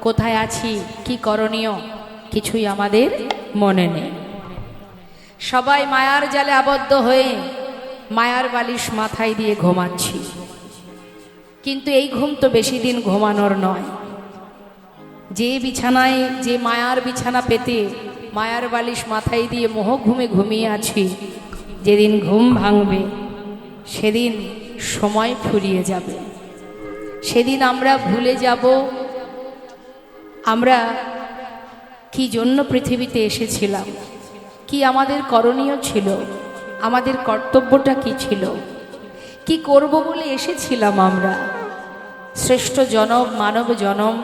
কোথায় আছি, কি করণীয়, কিছুই আমাদের মনে নেই। সবাই মায়ার জালে আবদ্ধ হয়ে মায়ার বালিশ মাথায় দিয়ে ঘুমাচ্ছি, কিন্তু এই ঘুম তো বেশি দিন ঘুমানোর নয়। যে বিছানায়, যে মায়ার বিছানা পেতে মায়ার বালিশ মাথায় দিয়ে মোহ ঘুমে ঘুমিয়ে আছি, যেদিন ঘুম ভাঙবে সেদিন সময় ফুরিয়ে যাবে। সেদিন আমরা ভুলে যাব আমরা কি জন্য পৃথিবীতে এসেছিলাম, কি আমাদের করণীয় ছিল, আমাদের কর্তব্যটা কি ছিল, কি করব বলে এসেছিলাম আমরা। শ্রেষ্ঠ জনম মানব জনম,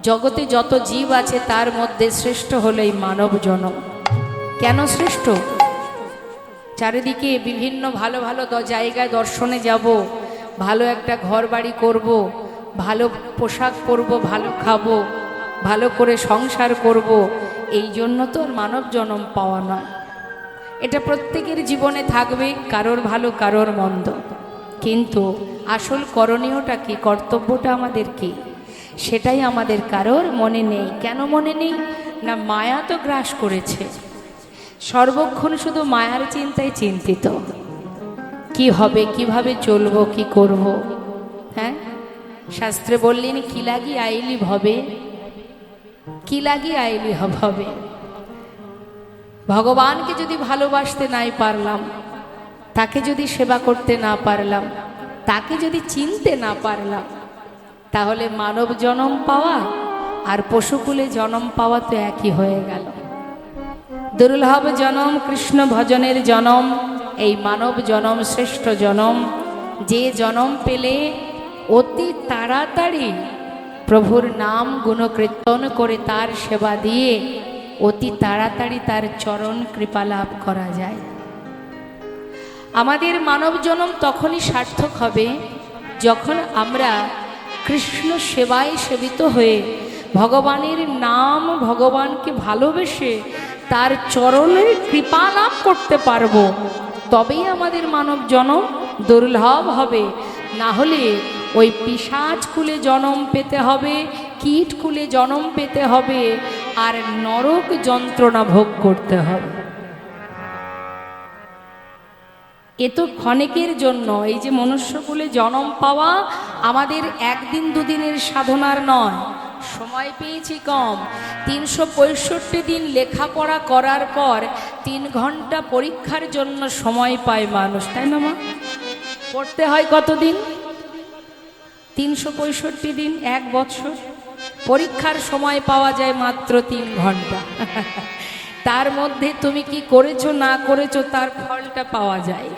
জগতে যত জীব আছে তার মধ্যে শ্রেষ্ঠ হলো এই মানব জনম। কেন শ্রেষ্ঠ? চারিদিকে বিভিন্ন ভালো ভালো জায়গায় দর্শনে যাব, ভালো একটা ঘর বাড়ি করব, ভালো পোশাক পরব, ভালো খাবো, ভালো করে সংসার করব, এই জন্য তো আর মানব জনম পাওয়া নয়। এটা প্রত্যেকের জীবনে থাকবে, কারোর ভালো কারোর মন্দ, কিন্তু আসল করণীয়টা কি, কর্তব্যটা আমাদের কি, সেটাই আমাদের কারোর মনে নেই। কেন মনে নেই? না, মায়া তো গ্রাস করেছে। সর্বক্ষণ শুধু মায়ার চিন্তায় চিন্তিত, কি হবে, কিভাবে চলবো, কি করব। হ্যাঁ, শাস্ত্রে বললেন কি লাগি আইলি ভবে, কি লাগি আইলি হবে। ভগবানকে যদি ভালোবাসতে নাই পারলাম, তাকে যদি সেবা করতে না পারলাম, তাকে যদি চিনতে না পারলাম, তাহলে মানব জনম পাওয়া আর পশুকুলে জনম পাওয়া তো একই হয়ে গেল। দুর্লভ জনম, কৃষ্ণ ভজনের জনম, এই মানব জনম শ্রেষ্ঠ জনম। যে জনম পেলে অতি তাড়াতাড়ি প্রভুর নাম গুণকীর্তন করে তার সেবা দিয়ে অতি তাড়াতাড়ি তার চরণ কৃপা লাভ করা যায়। আমাদের মানব জনম তখনই সার্থক হবে যখন আমরা কৃষ্ণ সেবায় সেবিত হয়ে ভগবানের নাম, ভগবানকে ভালোবেসে তার চরণের কৃপা লাভ করতে পারবো, তবেই আমাদের মানব জনম দুর্লভ হবে। না হলে ওই পিশাচ কুলে জন্ম পেতে হবে, কীট কুলে জন্ম পেতে হবে, আর নরক যন্ত্রণা ভোগ করতে হবে। এ তো ক্ষণিকের জন্য। এই যে মনুষ্যকুলে জন্ম পাওয়া আমাদের একদিন দুদিনের সাধনার নয়। সময় পেয়েছি কম, 365 দিন লেখাপড়া করার পর 3 ঘন্টা পরীক্ষার জন্য সময় পায় মানুষ, তাই না মা? পড়তে হয় কতদিন? 365 দিন, 1 বছর। পরীক্ষার সময় পাওয়া যায় মাত্র 3 ঘন্টা। তার মধ্যে তুমি কি করেছো না করেছো তার ফলটা পাওয়া যায়।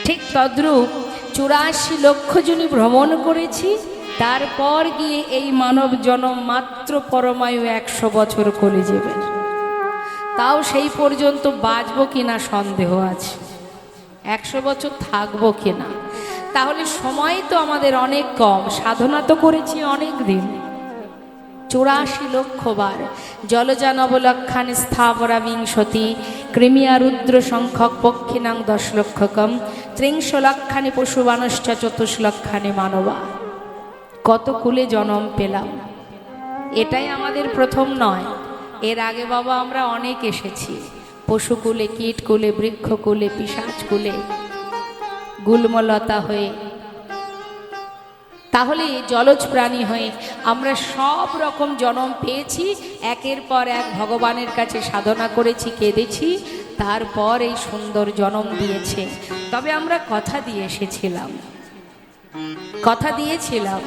ঠিক তদ্রূপ 84 লক্ষ জনই ভ্রমণ করেছি, তারপর গিয়ে এই মানব জনম মাত্র পরমায়ু 100 বছর কলিযুগের। তাও সেই পর্যন্ত বাঁচবো কিনা সন্দেহ আছে, 100 বছর থাকবো কিনা। তাহলে সময় তো আমাদের অনেক কম, সাধনা তো করেছি অনেক দিন। 84 লক্ষ বার। জলজা নবলক্ষানি স্থাবরা বিংশতি, কৃমিয়া রুদ্র সংখ্যক পক্ষিনাং 10 লক্ষকম, 30 লক্ষানি পশুবানশ্চ 24 লক্ষানি মানবা। কত কুলে জন্ম পেলাম, এটাই আমাদের প্রথম নয়। এর আগে বাবা আমরা অনেক এসেছি, পশুকুলে, কীটকুলে, বৃক্ষকুলে, পিশাচকুলে, গুল্মলতা হয়ে, তাহলে জলজ প্রাণী হয়ে আমরা সব রকম জন্ম পেয়েছি। একের পর এক ভগবানের কাছে সাধনা করেছি, কেঁদেছি, তারপর এই সুন্দর জন্ম দিয়েছে। তবে আমরা কথা দিয়ে এসেছিলাম, কথা দিয়েছিলাম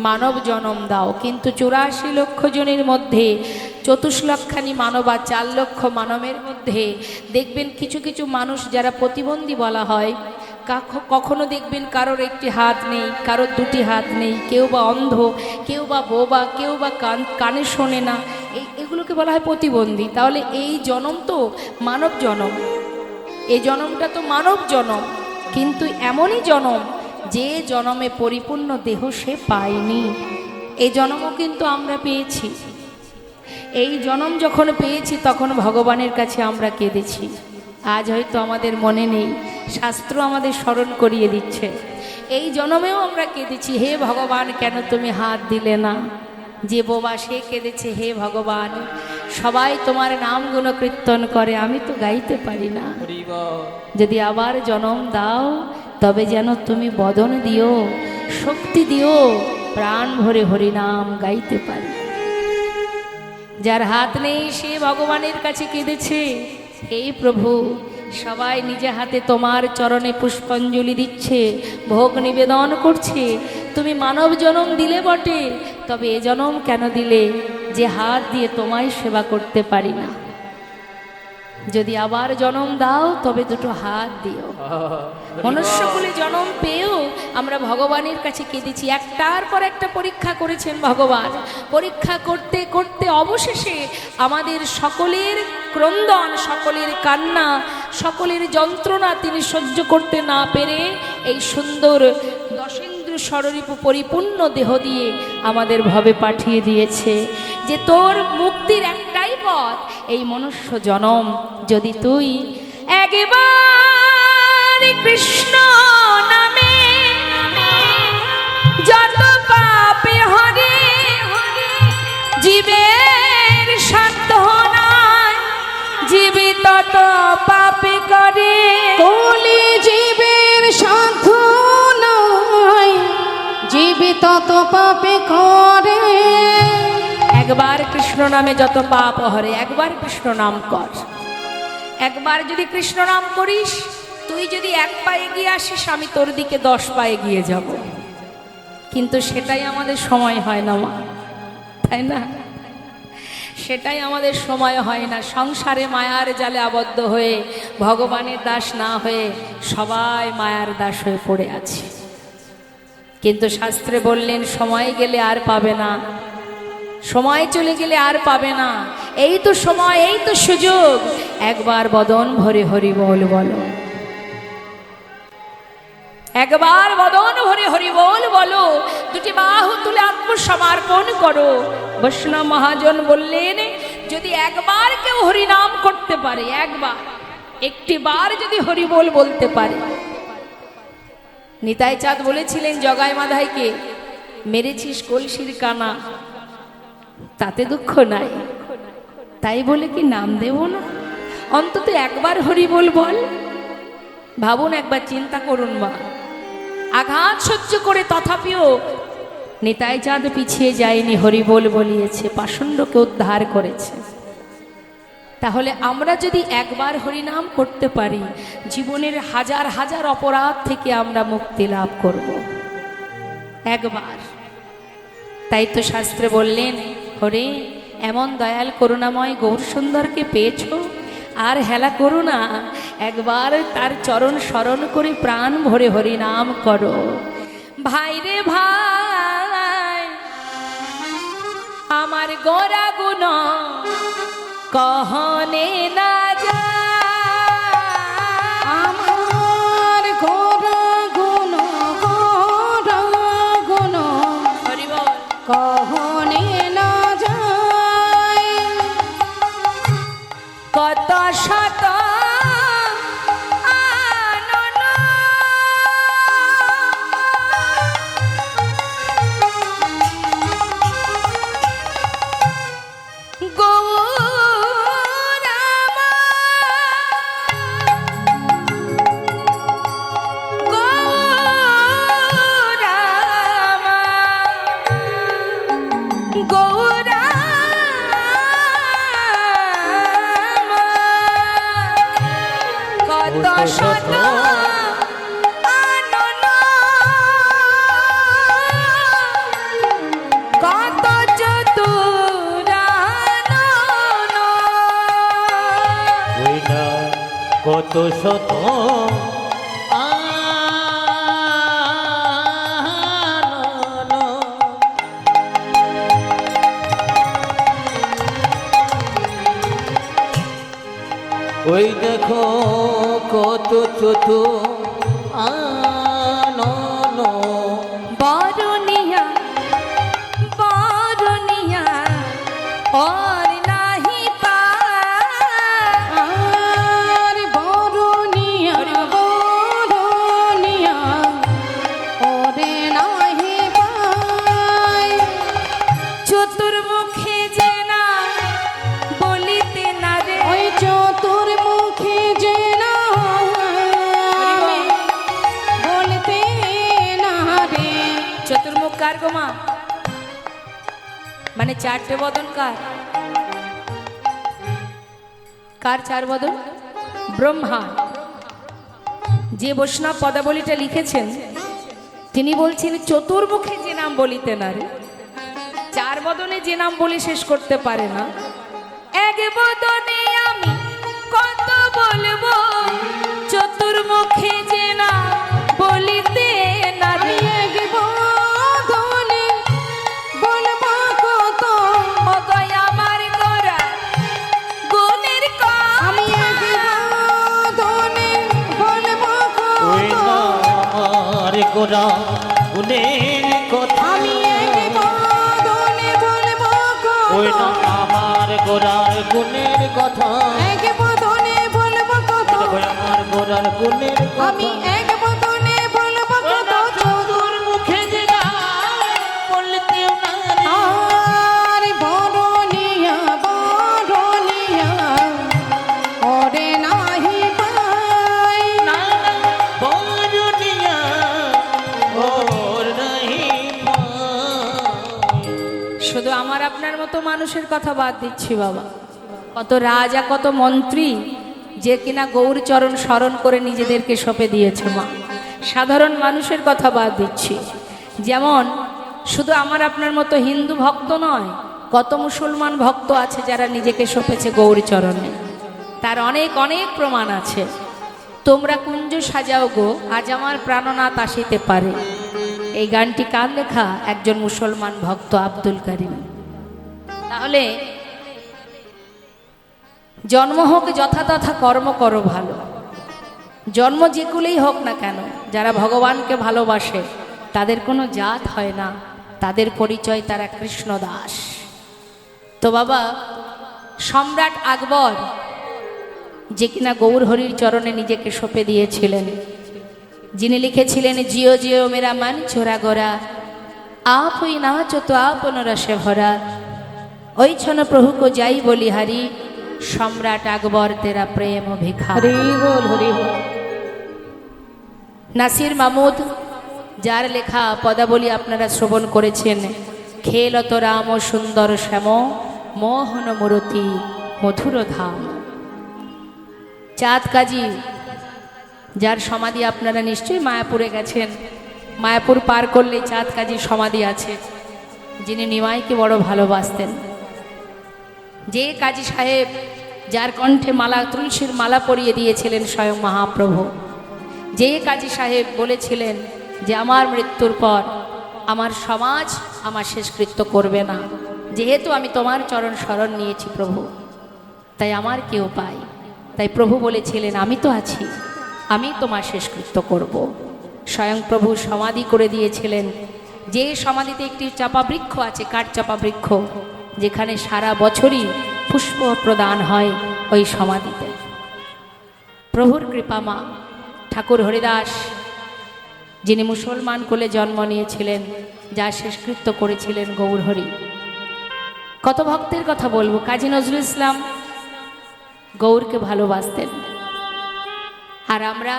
মানব জন্ম দাও, কিন্তু 84 লক্ষ জনের মধ্যে 24 লক্ষানি মানবা, 4 লক্ষ মানবের মধ্যে দেখবেন কিছু কিছু মানুষ যারা প্রতিবন্ধী বলা হয়, কখনো দেখবেন কারোর একটি হাত নেই, কারোর 2টি হাত নেই, কেউ বা অন্ধ, কেউ বা বোবা, কেউ বা কানে শোনে না, এগুলোকে বলা হয় প্রতিবন্ধী। তাহলে এই জন্ম তো মানব জন্ম, এই জন্মটা তো মানব জন্ম, কিন্তু এমনই জন্ম যে জন্মে পরিপূর্ণ দেহ সে পায়নি। এই জন্মও কিন্তু আমরা পেয়েছি। এই জন্ম যখন পেয়েছি তখন ভগবানের কাছে আমরা কেঁদেছি। আজ হয়তো আমাদের মনে নেই, শাস্ত্র আমাদের স্মরণ করিয়ে দিচ্ছে। এই জন্মেও আমরা কেঁদেছি, হে ভগবান কেন তুমি হাত দিলে না। যে বোবা সে কেঁদেছে, হে ভগবান সবাই তোমার নাম গুণকীর্তন করে, আমি তো গাইতে পারি না। যদি আবার জন্ম দাও তবে যেন তুমি বদন দিও, শক্তি দিও, প্রাণ ভরে হরিনাম গাইতে পারি। যার হাত নেই সে ভগবানের কাছে কেঁদেছে, হে প্রভু সবাই নিজে হাতে তোমার চরণে পুষ্পাঞ্জলি দিচ্ছে, ভোগ নিবেদন করছে। তুমি মানব জনম দিলে বটে, তবে এ জনম কেন দিলে যে হাত দিয়ে তোমায় সেবা করতে পারি না। যদি আবার জনম দাও তবে দুটো হাত দিও। মনুষ্যকুলে জনম পেয়েও আমরা ভগবানের কাছে কেঁদেছি। একটার পর একটা পরীক্ষা করেছেন ভগবান। পরীক্ষা করতে করতে অবশেষে আমাদের সকলের ক্রন্দন, সকলের কান্না, সকলের যন্ত্রণা তিনি সহ্য করতে না পেরে এই সুন্দর দশেন্দ্র স্বরূপ পরিপূর্ণ দেহ দিয়ে আমাদের ভবে পাঠিয়ে দিয়েছে যে তোর মুক্তির একটাই পথ, এই মনুষ্য জনম যদি তুই একবার কৃষ্ণ নামে যত পাপে হরে জীবের সাধ্য নাই, জীবে তত পাপে করে। কলি জীবের সাধ্য নাই, জীবে তত পাপে করে। একবার কৃষ্ণ নামে যত পাপ হরে, একবার কৃষ্ণ নাম কর। একবার যদি কৃষ্ণ নাম করিস, তুই যদি এক পা এগিয়ে আসিস আমি তোর দিকে 10 পা এগিয়ে যাব। কিন্তু সেটাই আমাদের সময় হয় না মা, তাই না? সেটাই আমাদের সময় হয় না। সংসারে মায়ার জালে আবদ্ধ হয়ে ভগবানের দাস না হয়ে সবাই মায়ার দাস হয়ে পড়ে আছে। কিন্তু শাস্ত্রে বললেন সময় গেলে আর পাবে না, সময় চলে গেলে আর পাবে না। এই তো সময়, এই তো সুযোগ, একবার বদন ভরে হরি বল বলো, একবার বদন ভরে হরি বল বলো, দুটি বাহু তুলে আত্মসমর্পণ করো। বৈষ্ণব মহাজন বললেন যদি একবার কেউ হরিনাম করতে পারে, একবার একটি বার যদি হরি বল বলতে পারে। নিতাই চাঁদ বলেছিলেন জগাই মাধাইকে, মেরেছিস কলসির কানা তাতে দুঃখ নাই, তাই বলে কি নাম দেব না? অন্তত একবার হরি বল বল। ভাবুন, একবার চিন্তা করুন মা, আঘাত সহ্য করে তথাপিও নিতাই চাঁদ পিছিয়ে যায়নি, হরি বল বলিয়েছে, পাষণ্ডকে উদ্ধার করেছে। তাহলে আমরা যদি একবার হরিনাম করতে পারি, জীবনের হাজার হাজার অপরাধ থেকে আমরা মুক্তি লাভ করব একবার। তাই তো শাস্ত্রে বললেন, হরে এমন দয়াল করুণাময় গৌর সুন্দরকে পেয়েছ, আর হেলা করো না, একবার তার চরণ স্মরণ করে প্রাণ ভরে হরিনাম করো। ভাই রে ভাই আমার গোরা গুণ কহনে না যা, আমার গোরা গুণ, গোরা গুণ হরি বল কহনে না যায়। কত শত আনন গৌরামা, গৌরামা, গৌরামা, কত শত আনন, কত চতুরানন, ওই না কত শত আনন। ওই দেখো কত চতুর আনন। বরনিয়া বরনিয়া और नाही पा, আর বরনিয়া, বরনিয়া কার গো মা? মানে চারটে বদন কার? কার চার বদন? ব্রহ্মা। যে বৈষ্ণব পদাবলীটা লিখেছেন তিনি বলছেন চতুর্মুখে যে নাম বলিতে না রে, চার বদনে যে নাম বলে শেষ করতে পারে না, এক বদনে আমি কত বলবো, চতুর্মুখে যে নাম বলিতে না রে। এক বদনে বলবো কত, ও গয় আমার গোরা গুণের আমি এক বদনে বলবো ওই কত, না আমার গোরা গুণের কথা, আমি এক বদনে বলবো ওই না কত, আমার গোরার গুণের কথা, এক বদনে বলবো কত, ওই আমার গোরার গুণের আমি কথা। এক বদনে বলবো ওই কত, না চতুর মুখে যে গায় বলতেও না রে। আর বরনিয়া বরনিয়া ওরে নাহি পাই, না না বরুনিয়া ওর নাহি পাই। শুধু আমার আপনার মতো মানুষের কথা বাদ দিচ্ছি বাবা, কত রাজা কত মন্ত্রী যে কিনা গৌর চরণ স্মরণ করে নিজেদেরকে সঁপে দিয়েছে মা, সাধারণ মানুষের কথা বাদ দিচ্ছি। যেমন শুধু আমার আপনার মতো হিন্দু ভক্ত নয়, কত মুসলমান ভক্ত আছে যারা নিজেকে সঁপেছে গৌর চরণে, তার অনেক অনেক প্রমাণ আছে। তোমরা কুঞ্জ সাজাও গো আজ আমার প্রাণনাথ আসিতে পারে, এই গানটি কার লেখা? একজন মুসলমান ভক্ত আব্দুল কারিম। তাহলে জন্ম হোক যথাতথা কর্ম করো ভালো, জন্ম যেগুলোই হোক না কেন, যারা ভগবানকে ভালোবাসে তাদের কোনো জাত হয় না, তাদের পরিচয় তারা কৃষ্ণদাস। তো বাবা, সম্রাট আকবর যে কিনা গৌর হরির চরণে নিজেকে সঁপে দিয়েছিলেন, যিনি লিখেছিলেন জিও জিও মেরা মান ছোরা গোরা, आप हुई नाचो तो आपन रसे भरा, ওই ছন প্রভু কো যাই বলিহারি, সম্রাট আকবর তেরা প্রেম ভিখারি। হরি বল হরি বল। নাসির মাহমুদ যার লেখা পদাবলী আপনারা শ্রবণ করেছেন, খেলত রাম সুন্দর শ্যাম, মোহন মূরতি মধুর ধাম। চাঁদ কাজী যার সমাধি আপনারা নিশ্চয়ই মায়াপুরে গেছেন, মায়াপুর পার করলে চাঁদ কাজীর সমাধি আছে, যিনি নিমাইকে বড় ভালোবাসতেন। যে কাজী সাহেব যার কণ্ঠে মালা তুলসীর মালা পরিয়ে দিয়েছিলেন স্বয়ং মহাপ্রভু, যে কাজী সাহেব বলেছিলেন যে আমার মৃত্যুর পর আমার সমাজ আমার শেষকৃত্য করবে না, যেহেতু আমি তোমার চরণ শরণ নিয়েছি প্রভু, তাই আমার কি উপায়? তাই প্রভু বলেছিলেন আমি তো আছি, আমি তোমার শেষকৃত্য করব। স্বয়ং প্রভু সমাধি করে দিয়েছিলেন, যে সমাধিতে একটি চাপা বৃক্ষ আছে, কাঠ চাপা বৃক্ষ, যেখানে সারা বছরই পুষ্প প্রদান হয় ওই সমাধিতে। প্রভুর কৃপা মা ঠাকুর হরিদাস, যিনি মুসলমান কুলে জন্ম নিয়েছিলেন, যা শেষকৃত্য করেছিলেন গৌরহরি। কত ভক্তের কথা বলবো, কাজী নজরুল ইসলাম গৌরকে ভালোবাসতেন, আর আমরা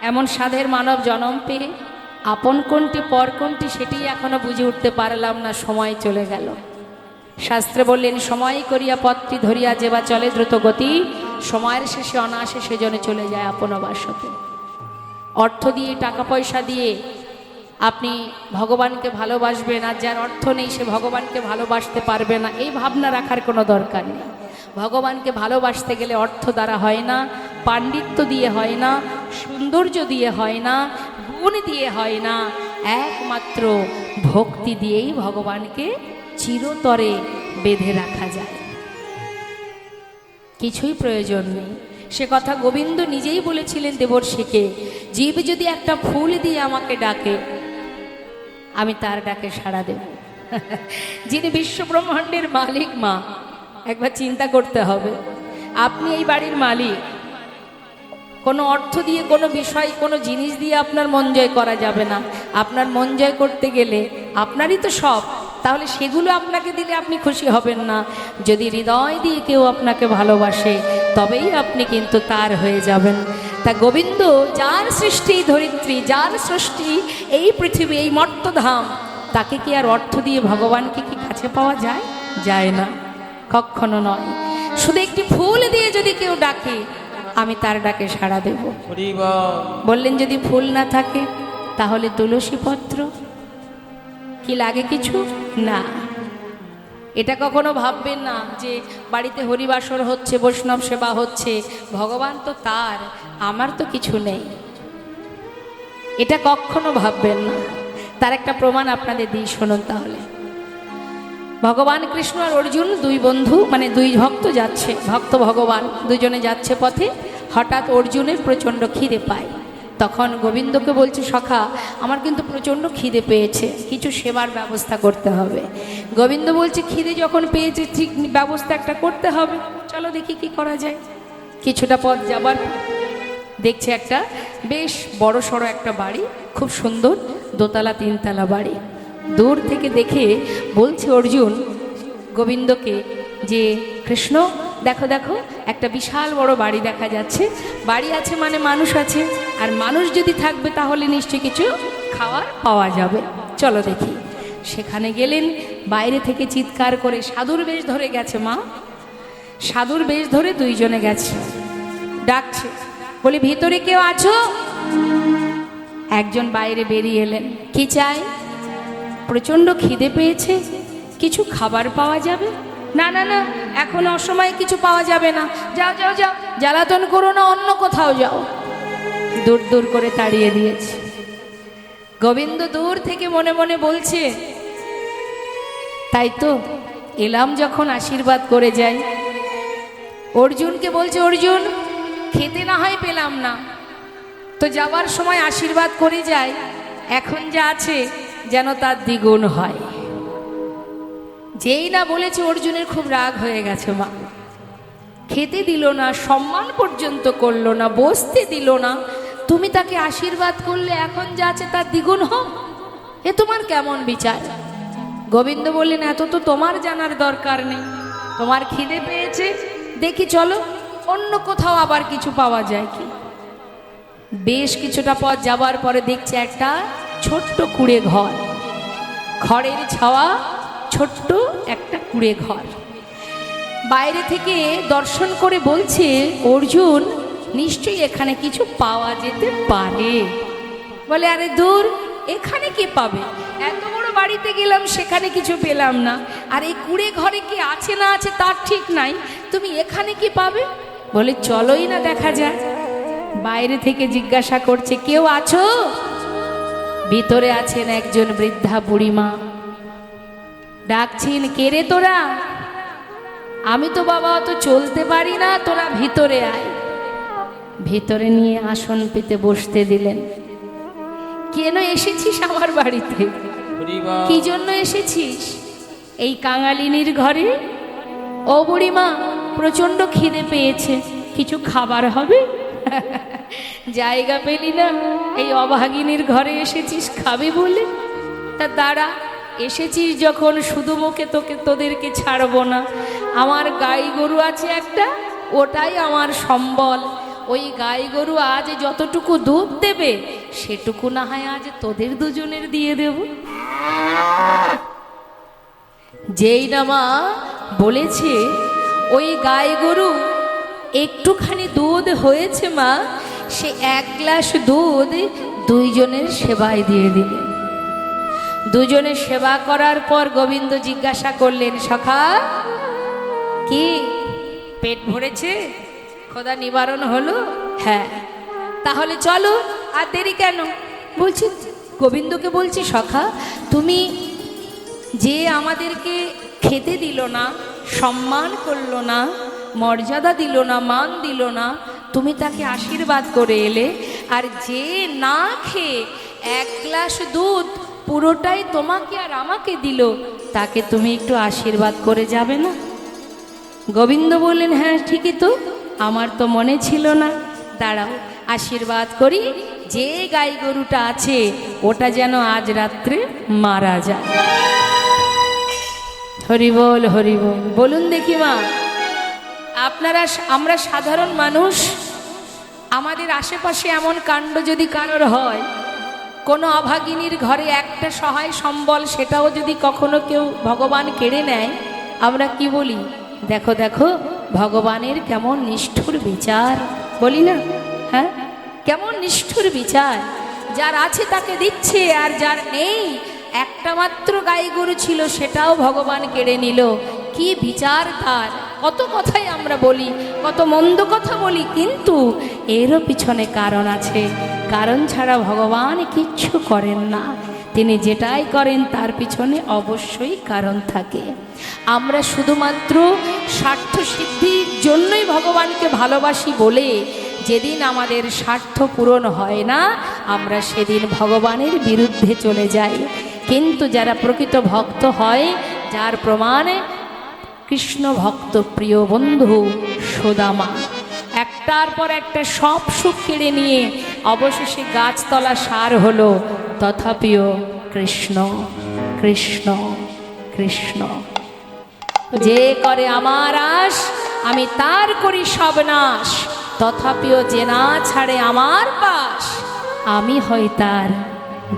এমন সাধের মানব জন্ম পেয়ে আপন কোনটি পর কোনটি সেটি এখনো বুঝে উঠতে পারলাম না, সময় চলে গেল। শাস্ত্রে বললেন সময় করিয়া পথটি ধরিয়া যেবা চলে দ্রুত গতি, সময়ের শেষে অনায়াসে সেজনে চলে যায় আপন বাসতে। অর্থ দিয়ে টাকা পয়সা দিয়ে আপনি ভগবানকে ভালোবাসবেন, আর যার অর্থ নেই সে ভগবানকে ভালোবাসতে পারবে না, এই ভাবনা রাখার কোনো দরকার নেই। ভগবানকে ভালোবাসতে গেলে অর্থ দ্বারা হয় না, পাণ্ডিত্য দিয়ে হয় না, সৌন্দর্য দিয়ে হয় না, গুণ দিয়ে হয় না, একমাত্র ভক্তি দিয়েই ভগবানকে চিরতরে বেঁধে রাখা যায়। কিছুই প্রয়োজন নেই, সে কথা গোবিন্দ নিজেই বলেছিলেন দেবর্ষিকে, জীব যদি একটা ফুল দিয়ে আমাকে ডাকে আমি তার ডাকে সাড়া দেব। যিনি বিশ্ব ব্রহ্মাণ্ডের মালিক মা, একবার চিন্তা করতে হবে, আপনি এই বাড়ির মালিক, কোনো অর্থ দিয়ে কোনো বিষয় কোনো জিনিস দিয়ে আপনার মন জয় করা যাবে না। আপনার মন জয় করতে গেলে আপনারই তো সব, তাহলে সেগুলো আপনাকে দিলে আপনি খুশি হবেন না। যদি হৃদয় দিয়ে কেউ আপনাকে ভালোবাসে তবেই আপনি কিন্তু তার হয়ে যাবেন। তা গোবিন্দ যার সৃষ্টি ধরিত্রী, যার সৃষ্টি এই পৃথিবী, এই মর্তধাম, তাকে কি আর অর্থ দিয়ে ভগবানকে কি কাছে পাওয়া যায়? যায় না, কখনো নয়। শুধু একটি ফুল দিয়ে যদি কেউ ডাকে, আমি তার ডাকে সাড়া দেব। হরি বল। বললেন যদি ফুল না থাকে তাহলে তুলসী পত্র কি লাগে কিছু না। এটা কখনো ভাববেন না যে বাড়িতে হরিবাসর হচ্ছে, বৈষ্ণব সেবা হচ্ছে, ভগবান তো তার, আমার তো কিছু নেই, এটা কখনো ভাববেন না। তার একটা প্রমাণ আপনাদের দিই, শুনুন তাহলে। ভগবান কৃষ্ণ আর অর্জুন দুই বন্ধু, মানে দুই ভক্ত যাচ্ছে, ভক্ত ভগবান দুজনে যাচ্ছে পথে। হঠাৎ অর্জুনের প্রচণ্ড খিদে পায়। তখন গোবিন্দকে বলছে, সখা আমার কিন্তু প্রচণ্ড খিদে পেয়েছে, কিছু সেবার ব্যবস্থা করতে হবে। গোবিন্দ বলছে, খিদে যখন পেয়েছে ঠিক ব্যবস্থা একটা করতে হবে, চলো দেখি কি করা যায়। কিছুটা পথ যাবার দেখছে একটা বেশ বড় সড়ো একটা বাড়ি, খুব সুন্দর, দোতলা তিনতলা বাড়ি। দূর থেকে দেখে বলছে অর্জুন গোবিন্দকে যে, কৃষ্ণ দেখো দেখো, একটা বিশাল বড় বাড়ি দেখা যাচ্ছে। বাড়ি আছে মানে মানুষ আছে, আর মানুষ যদি থাকবে তাহলে নিশ্চয়ই কিছু খাওয়ার পাওয়া যাবে, চলো দেখি। সেখানে গেলেন, বাইরে থেকে চিৎকার করে, সাধুর বেশ ধরে গেছে মা, সাধুর বেশ ধরে দুইজনে গেছে, ডাকছে, বলে ভিতরে কেউ আছো? একজন বাইরে বেরিয়ে এলেন, কি চাই? প্রচণ্ড খিদে পেয়েছে, কিছু খাবার পাওয়া যাবে? না না না, এখন অসময়ে কিছু পাওয়া যাবে না, যাও যাও যাও, জ্বালাতন করো না, অন্য কোথাও যাও। দূর দূর করে তাড়িয়ে দিয়েছে। গোবিন্দ দূর থেকে মনে মনে বলছে, তাই তো এলাম যখন আশীর্বাদ করে যাই। অর্জুনকে বলছে, অর্জুন খেতে না হয় পেলাম না, তো যাবার সময় আশীর্বাদ করে যাই, এখন যা আছে যেন তার দ্বিগুণ হয়। যেই না বলেছে অর্জুনের খুব রাগ হয়ে গেছে। মা খেতে দিল না, সম্মান পর্যন্ত করলো না, বসতে দিল না, তুমি তাকে আশীর্বাদ করলে এখন যা আছে তার দ্বিগুণ হোক, এ তোমার কেমন বিচার? গোবিন্দ বললেন, এত তো তোমার জানার দরকার নেই, তোমার খিদে পেয়েছে, দেখি চলো অন্য কোথাও আবার কিছু পাওয়া যায় কি। বেশ কিছুটা পথ যাবার পরে দেখছে একটা ছোট্ট কুঁড়ে ঘর, খড়ের ছাওয়া, ছোট্ট একটা কুঁড়ে ঘর। বাইরে থেকে দর্শন করে বলছে অর্জুন, নিশ্চয়ই এখানে কিছু পাওয়া যেতে পারে। বলে, আরে দূর, এখানে কি পাবে? এত বড় বাড়িতে গেলাম, সেখানে কিছু পেলাম না, আর এই কুঁড়ে ঘরে কি আছে না আছে তার ঠিক নাই, তুমি এখানে কি পাবে? বলে, চলোই না দেখা যায়। বাইরে থেকে জিজ্ঞাসা করছে, কেউ আছো? ভিতরে আছেন একজন বৃদ্ধা বুড়িমা, ডাকছেন, কে রে তোরা? আমি তো বাবা অত চলতে পারি না, তোরা ভিতরে আয়। ভিতরে নিয়ে আসন পেতে বসতে দিলেন। কেন এসেছিস আমার বাড়িতে? কি জন্য এসেছিস? এই কাঙালিনীর ঘরে? ও বুড়িমা, প্রচন্ড খিদে পেয়েছে, কিছু খাবার হবে? জায়গা পেলি না, এই অভাগিনীর ঘরে এসেছিস খাবে বলে? তা দাঁড়া, এসেছিস যখন শুধু মুখে তোদেরকে ছাড়বো না। আমার গাই গরু আছে একটা, ওটাই আমার সম্বল। ওই গাই গরু আজ যতটুকু দুধ দেবে, সেটুকু না হয় আজ তোদের দুজনের দিয়ে দেব। যেই না মা বলেছে ওই গাই গরু একটুখানি দুধ হয়েছে মা, সে 1 গ্লাস দুধ দুইজনের সেবায় দিয়ে দিলেন। দুজনের সেবা করার পর গোবিন্দ জিজ্ঞাসা করলেন, সখা কি পেট ভরেছে? খোদা নিবারণ হলো? হ্যাঁ, তাহলে চলো, আর দেরি কেন? বলছি, গোবিন্দকে বলছি, সখা তুমি যে আমাদেরকে খেতে দিল না, সম্মান করলো না, মর্যাদা দিল না, মান দিল না, তুমি তাকে আশীর্বাদ করে এলে, আর যে না খেয়ে 1 গ্লাস দুধ পুরোটাই তোমাকে আর আমাকে দিল, তাকে তুমি একটু আশীর্বাদ করে যাবে না? গোবিন্দ বললেন, হ্যাঁ ঠিকই তো, আমার তো মনে ছিল না, দাঁড়াও আশীর্বাদ করি, যে গাই গরুটা আছে ওটা যেন আজ রাত্রে মারা যায়। হরি বল, হরি বল। বলুন দেখি মা, আপনারা, আমরা সাধারণ মানুষ, আমাদের আশেপাশে এমন কাণ্ড যদি কারোর হয়, কোনো অভাগিনীর ঘরে একটা সহায় সম্বল, সেটাও যদি কখনো কেউ ভগবান কেড়ে নেয়, আমরা কি বলি? দেখো দেখো ভগবানের কেমন নিষ্ঠুর বিচার, বলি না? হ্যাঁ, কেমন নিষ্ঠুর বিচার। যার আছে তাকে দিচ্ছে, আর যার নেই, একটা মাত্র গাই গরু ছিল সেটাও ভগবান কেড়ে নিল। কি বিচার তার! কত কথাই আমরা বলি, কত মন্দ কথা বলি, কিন্তু এরও পিছনে কারণ আছে। কারণ ছাড়া ভগবান কিচ্ছু করেন না। তিনি যেটাই করেন তার পিছনে অবশ্যই কারণ থাকে। আমরা শুধুমাত্র স্বার্থ সিদ্ধির জন্যই ভগবানকে ভালোবাসি বলে যেদিন আমাদের স্বার্থ পূরণ হয় না, আমরা সেদিন ভগবানের বিরুদ্ধে চলে যাই। কিন্তু যারা প্রকৃত ভক্ত হয়, যার প্রমাণে কৃষ্ণ ভক্ত প্রিয় বন্ধু সুদামা একটার পর একটা সব সুখ কেড়ে নিয়ে অবশেষে গাছতলা সার হলো, তথাপিও কৃষ্ণ কৃষ্ণ কৃষ্ণ। যে করে আমার আশ, আমি তার করি সব নাশ, তথাপিও যে না ছাড়ে আমার পাশ, আমি হই তার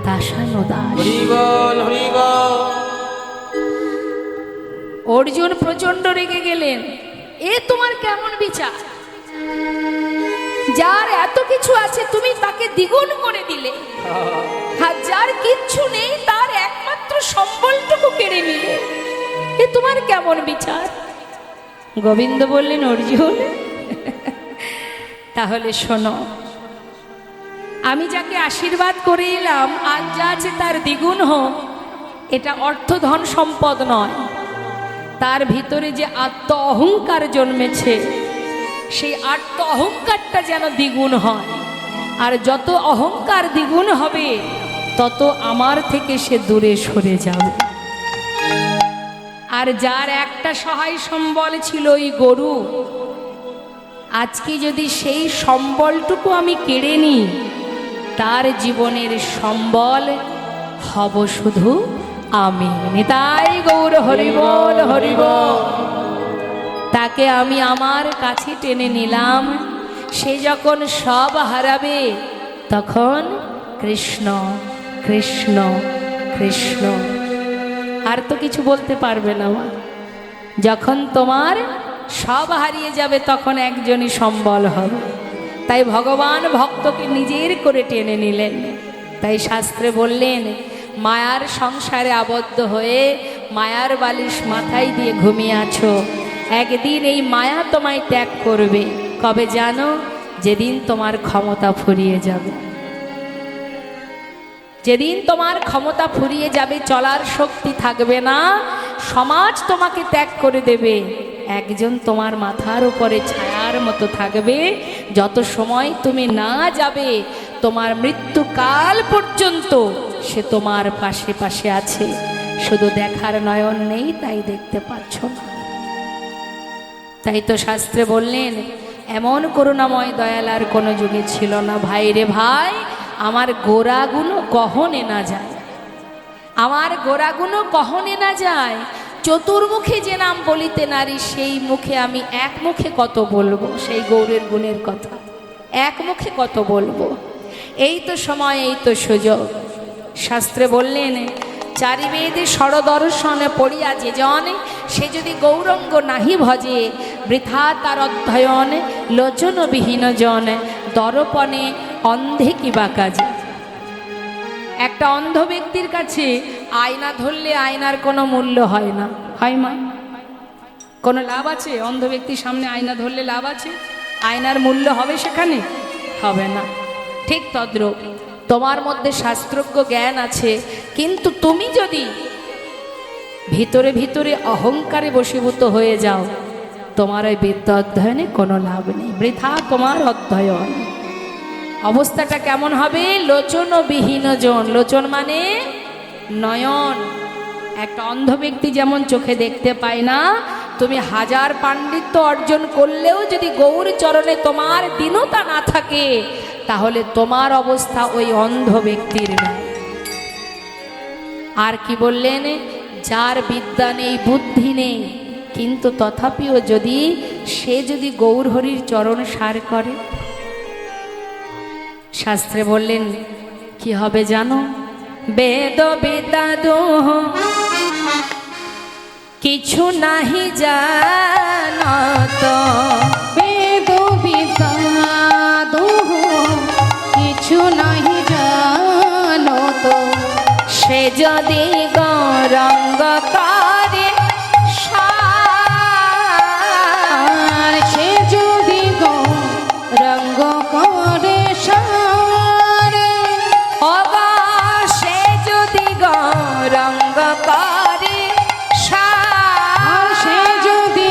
দাসানুদাস। হরি বল হরি বল। অর্জুন প্রচন্ড রেগে গেলেন, এ তোমার কেমন বিচার? যার এত কিছু আছে তুমি তাকে দ্বিগুণ করে দিলে, আর যার কিচ্ছু নেই তার একমাত্র সম্বলটুকু কেড়ে নিলে, এ তোমার কেমন বিচার? গোবিন্দ বললেন, অর্জুন তাহলে শোনো, আমি যাকে আশীর্বাদ করে এলাম, আজ যা আছে তার দ্বিগুণ হোক, এটা অর্থ ধন সম্পদ নয়। তার ভিতরে যে আত্ম অহংকার জন্মেছে, সেই আত্ম অহংকারটা যেন দ্বিগুণ হয়। আর যত অহংকার দ্বিগুণ হবে, তত আমার থেকে সে দূরে সরে যাবে। আর যার একটা সহায় সম্বল ছিল ওই গরু, আজকে যদি সেই সম্বলটুকু আমি কেড়ে নিই, তার জীবনের সম্বল হব শুধু আমি। নিতাই গৌর হরি বল হরি বল। তাকে আমি আমার কাছে টেনে নিলাম, সে যখন সব হারাবে, তখন কৃষ্ণ কৃষ্ণ কৃষ্ণ, আর তো কিছু বলতে পারবে না। যখন তোমার সব হারিয়ে যাবে, তখন একজনই সম্বল হবে। তাই ভগবান ভক্তকে নিজের করে টেনে নিলেন। তাই শাস্ত্রে বললেন, মায়ার সংসারে আবদ্ধ হয়ে মায়ার বালিশ মাথায় দিয়ে ঘুমিয়ে আছো, একদিন এই মায়া তোমায় ত্যাগ করবে। কবে জানো? যেদিন তোমার ক্ষমতা ফুরিয়ে যাবে। যেদিন তোমার ক্ষমতা ফুরিয়ে যাবে, চলার শক্তি থাকবে না, সমাজ তোমাকে ত্যাগ করে দেবে, একজন তোমার মাথার উপরে ছায়ার মতো থাকবে। যত সময় তুমি না যাবে, তোমার মৃত্যুকাল পর্যন্ত সে তোমার পাশে পাশে আছে, শুধু দেখার নয়ন নেই, তাই দেখতে পাচ্ছ না। তাই তো শাস্ত্রে বললেন, এমন করুণাময় দয়াল আর কোনো যুগে ছিল না। ভাই রে ভাই, আমার গোড়াগুলো কহনে না যায়, আমার গোড়াগুলো কহনে না যায়। চতুর্মুখে যে নাম বলিতে নারী, সেই মুখে আমি এক মুখে কত বলবো সেই গৌরের গুণের কথা, এক মুখে কত বলবো। এই তো সময়, এই তো সুযোগ। শাস্ত্রে বললেন, চারিবেদে ষড়দর্শনে পড়িয়া যে জন, সে যদি গৌরঙ্গ নাহি ভজে, বৃথা তার অধ্যয়ন, লোচনবিহীন জন, দর্পণে অন্ধে কিবা কাজে। একটা অন্ধ ব্যক্তির কাছে আয়না ধরলে আয়নার কোনো মূল্য হয় না, হয় মা? কোনো লাভ আছে? অন্ধ ব্যক্তির সামনে আয়না ধরলে লাভ আছে? আয়নার মূল্য হবে সেখানে? হবে না। ঠিক তদ্রূপ তোমার মধ্যে শাস্ত্রজ্ঞ জ্ঞান আছে, কিন্তু তুমি যদি ভিতরে ভিতরে অহংকারে বশীভূত হয়ে যাও, তোমার ওই বিদ্যা অধ্যয়নে কোনো লাভ নেই, বৃথা তোমার অধ্যয়ন। অবস্থাটা কেমন হবে? লোচনবিহীন জন। লোচন মানে নয়ন। একটা অন্ধ ব্যক্তি যেমন চোখে দেখতে পায় না, তুমি হাজার পাণ্ডিত্য অর্জন করলেও যদি গৌর চরণে তোমার দীনতা না থাকে, তাহলে তোমার অবস্থা ওই অন্ধ ব্যক্তির নয়। আর কি বললেন? যার বিদ্যা নেই, বুদ্ধি নেই, কিন্তু তথাপিও যদি সে যদি গৌর হরির চরণ সার করে, শাস্ত্রে বললেন কি কি হবে জানো? বেদ বিদ্যা দোহ কিছু নাহি জানত, বেদ বিদ্যা দোহ কিছু নাহি জানত, সে যদি গৌরঙ্গ করে আর সে যদি রঙ্গ করে সারে, অগা সে যদি গৌরঙ্গ করে আর সে যদি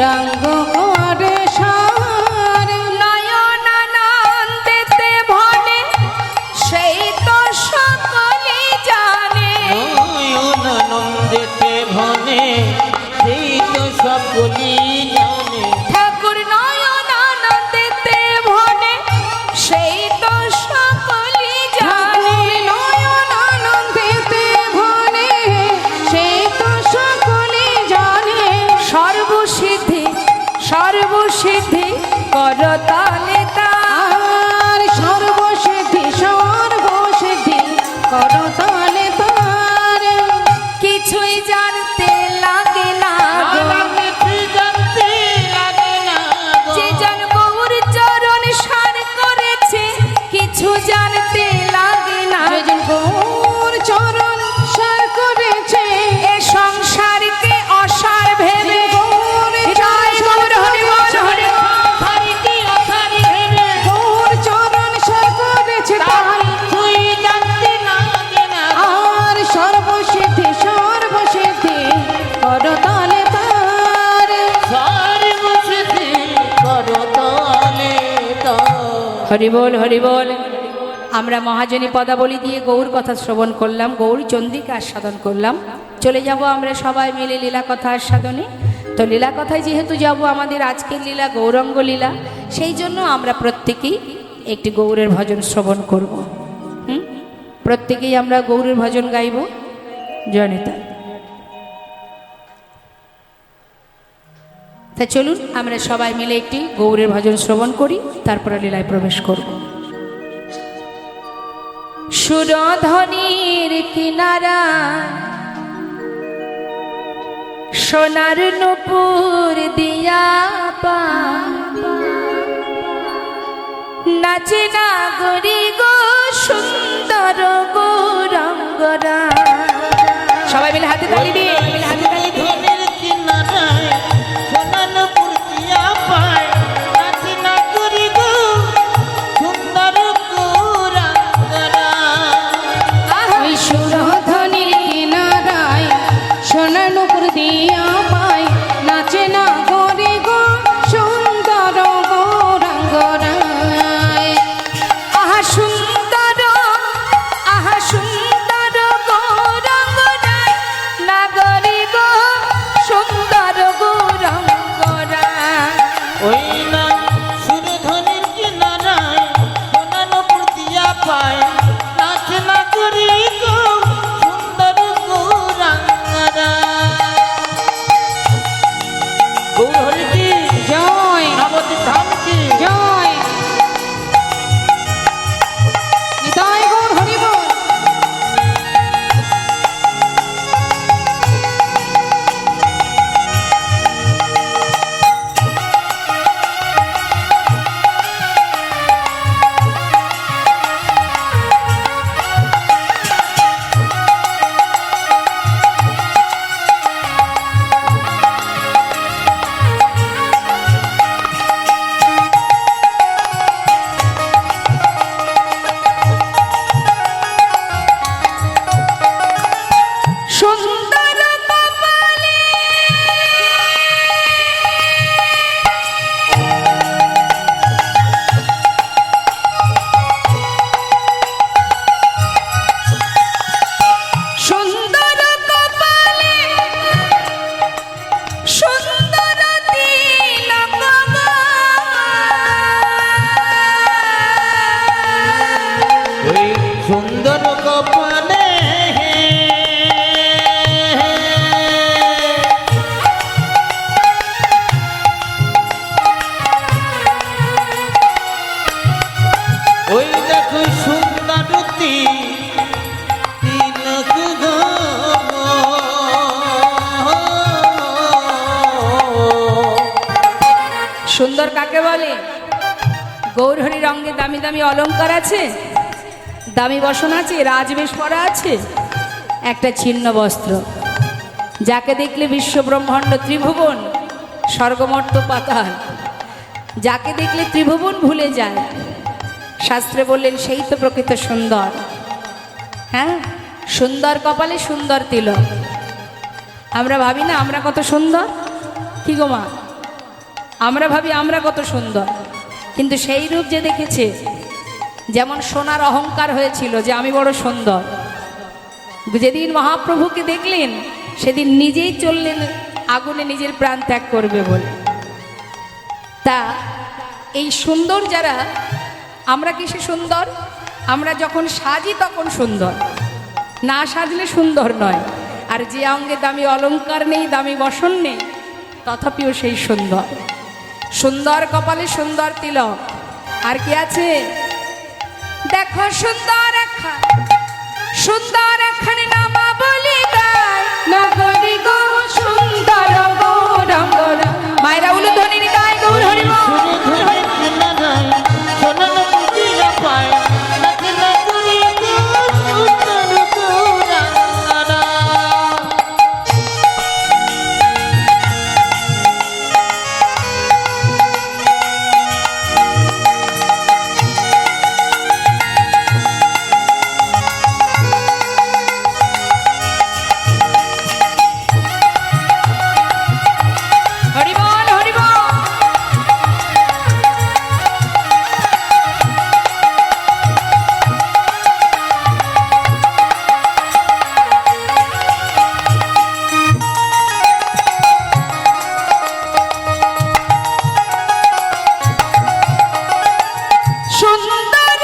রঙ্গ করে সারে, নয়নানন্দেতে ভনে সেই তো সকলে জানে। নয়নানন্দেতে ভনে সেই তো সকলি জানে। ঠাকুর নয়নানন্দেতে ভনে সেই তো সকলে জানে। নয়নানন্দেতে ভনে সেই তো সকলে জানে, সর্বসিদ্ধি সর্বসিদ্ধি করতালে তার, আর সর্বসিদ্ধি সর্বসিদ্ধি করতালে তার, কিছুই জানতে লাগে না গো। জানতে লাগে না গো। যে জন গৌর চরণ সার করেছে কিছু জানতে লাগে না। যেজন গৌর চরণ সার করেছে, এ সংসারকে অসার ভেবে গৌর জয় গৌর হরি বল হরি বল। সারিতে অসারি ভেবে গৌর চরণ সার করেছে তাই, তুই জানতে লাগে না গো। আর সর্বসিদ্ধি সর্বসিদ্ধি করতালে তার, সর্বসিদ্ধি করতালে তার। হরি বল হরি বল। আমরা মহাজনী পদাবলী দিয়ে গৌর কথা শ্রবণ করলাম, গৌর চন্দ্রিকা আস্বাদন করলাম। চলে যাব আমরা সবাই মিলে লীলা কথা আস্বাদনে। তো লীলা কথায় যেহেতু যাব, আমাদের আজকের লীলা গৌরাঙ্গ লীলা, সেই জন্য আমরা প্রত্যেকেই একটি গৌরের ভজন শ্রবণ করব। প্রত্যেকেই আমরা গৌরের ভজন গাইব। জয়নিতা। তা চলুন আমরা সবাই মিলে একটি গৌরের ভজন শ্রবণ করি, তারপরে লীলায় প্রবেশ করব। সুরধ্বনির কিনারা সোনার নূপুর দিয়া পা, নাচে না গরি গো সুন্দর গৌরাঙ্গরা। সবাই মিলে হাতে তালি দিয়ে ধনের কিনারায় সোনার পুরতিয়া পায়, নাচি না করি গো সুন্দর গৌরাঙ্গরা। ওই সুরধ্বনির কিনারায় সোনার নূপুর দিয়া পায়, নাচে না গরি গো সুন্দর গৌরাঙ্গরায়। আহা সুন্দর, আহা সুন্দর সুন্দর কাকে বলে? গৌরহরির অঙ্গে দামি দামি অলংকার আছে, দামি বসন আছে, রাজবেশ পরা আছে, একটা ছিন্ন বস্ত্র, যাকে দেখলে বিশ্ব ব্রহ্মাণ্ড ত্রিভুবন স্বর্গমর্ত পাতাল, যাকে দেখলে ত্রিভুবন ভুলে যায়। শাস্ত্রে বললেন সেই তো প্রকৃত সুন্দর। হ্যাঁ, সুন্দর কপালে সুন্দর তিলক। আমরা ভাবি না আমরা কত সুন্দর, কি গো মা? আমরা ভাবি আমরা কত সুন্দর, কিন্তু সেই রূপ যে দেখেছে, যেমন সোনার অহংকার হয়েছিল যে আমি বড় সুন্দর, যেদিন মহাপ্রভুকে দেখলেন সেদিন নিজেই চললেন আগুনে নিজের প্রাণ ত্যাগ করবে বলে। তা এই সুন্দর যারা, আমরা কিসে সুন্দর? আমরা যখন সাজি তখন সুন্দর, না সাজলে সুন্দর নয়। আর যে অঙ্গে দামি অলংকার নেই, দামি বসন নেই, তথাপিও সেই সুন্দর। সুন্দর কপালে সুন্দর তিলক। আর কি আছে? দেখো সুন্দর একখান, সুন্দর একখান নামা বলি গায়, নগরী গো সুন্দর গৌরঙ্গ। মায়েরা উলুধ্বনি গায় গৌর হরি বল। সুরে ধরে কেনা যায়, সোনার মুদিরা পায়, নাচে নাচুরি গো সুন্দর গৌরাঙ্গনা। হরি বল, হরি বল। সুন্দর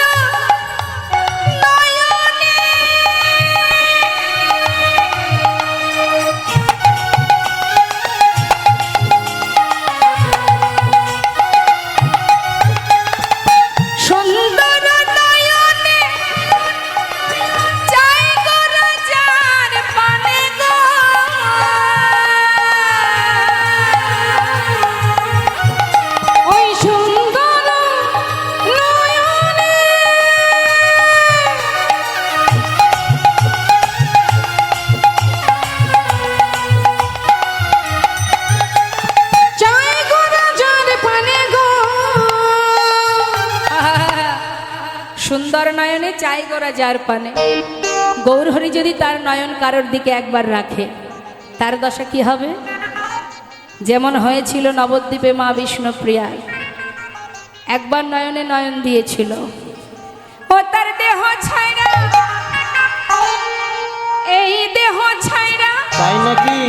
নয়নে সুন্দর নয়নে চাই গো রাজার পানে গো। ওই সুন্দর নয়নে চাই গো রাজার পানে গো। সুন্দর নয়নে চাই গোরা যার পানে। গৌরহরি যদি তার নয়ন কারোর দিকে একবার রাখে, তার দশা কি হবে? যেমন হয়েছিল নবদ্বীপে মা বিষ্ণুপ্রিয়ার, একবার নয়নে নয়ন দিয়েছিল, ও তার দেহ ছাইরা, এই দেহ ছাইরা তাই নাকি?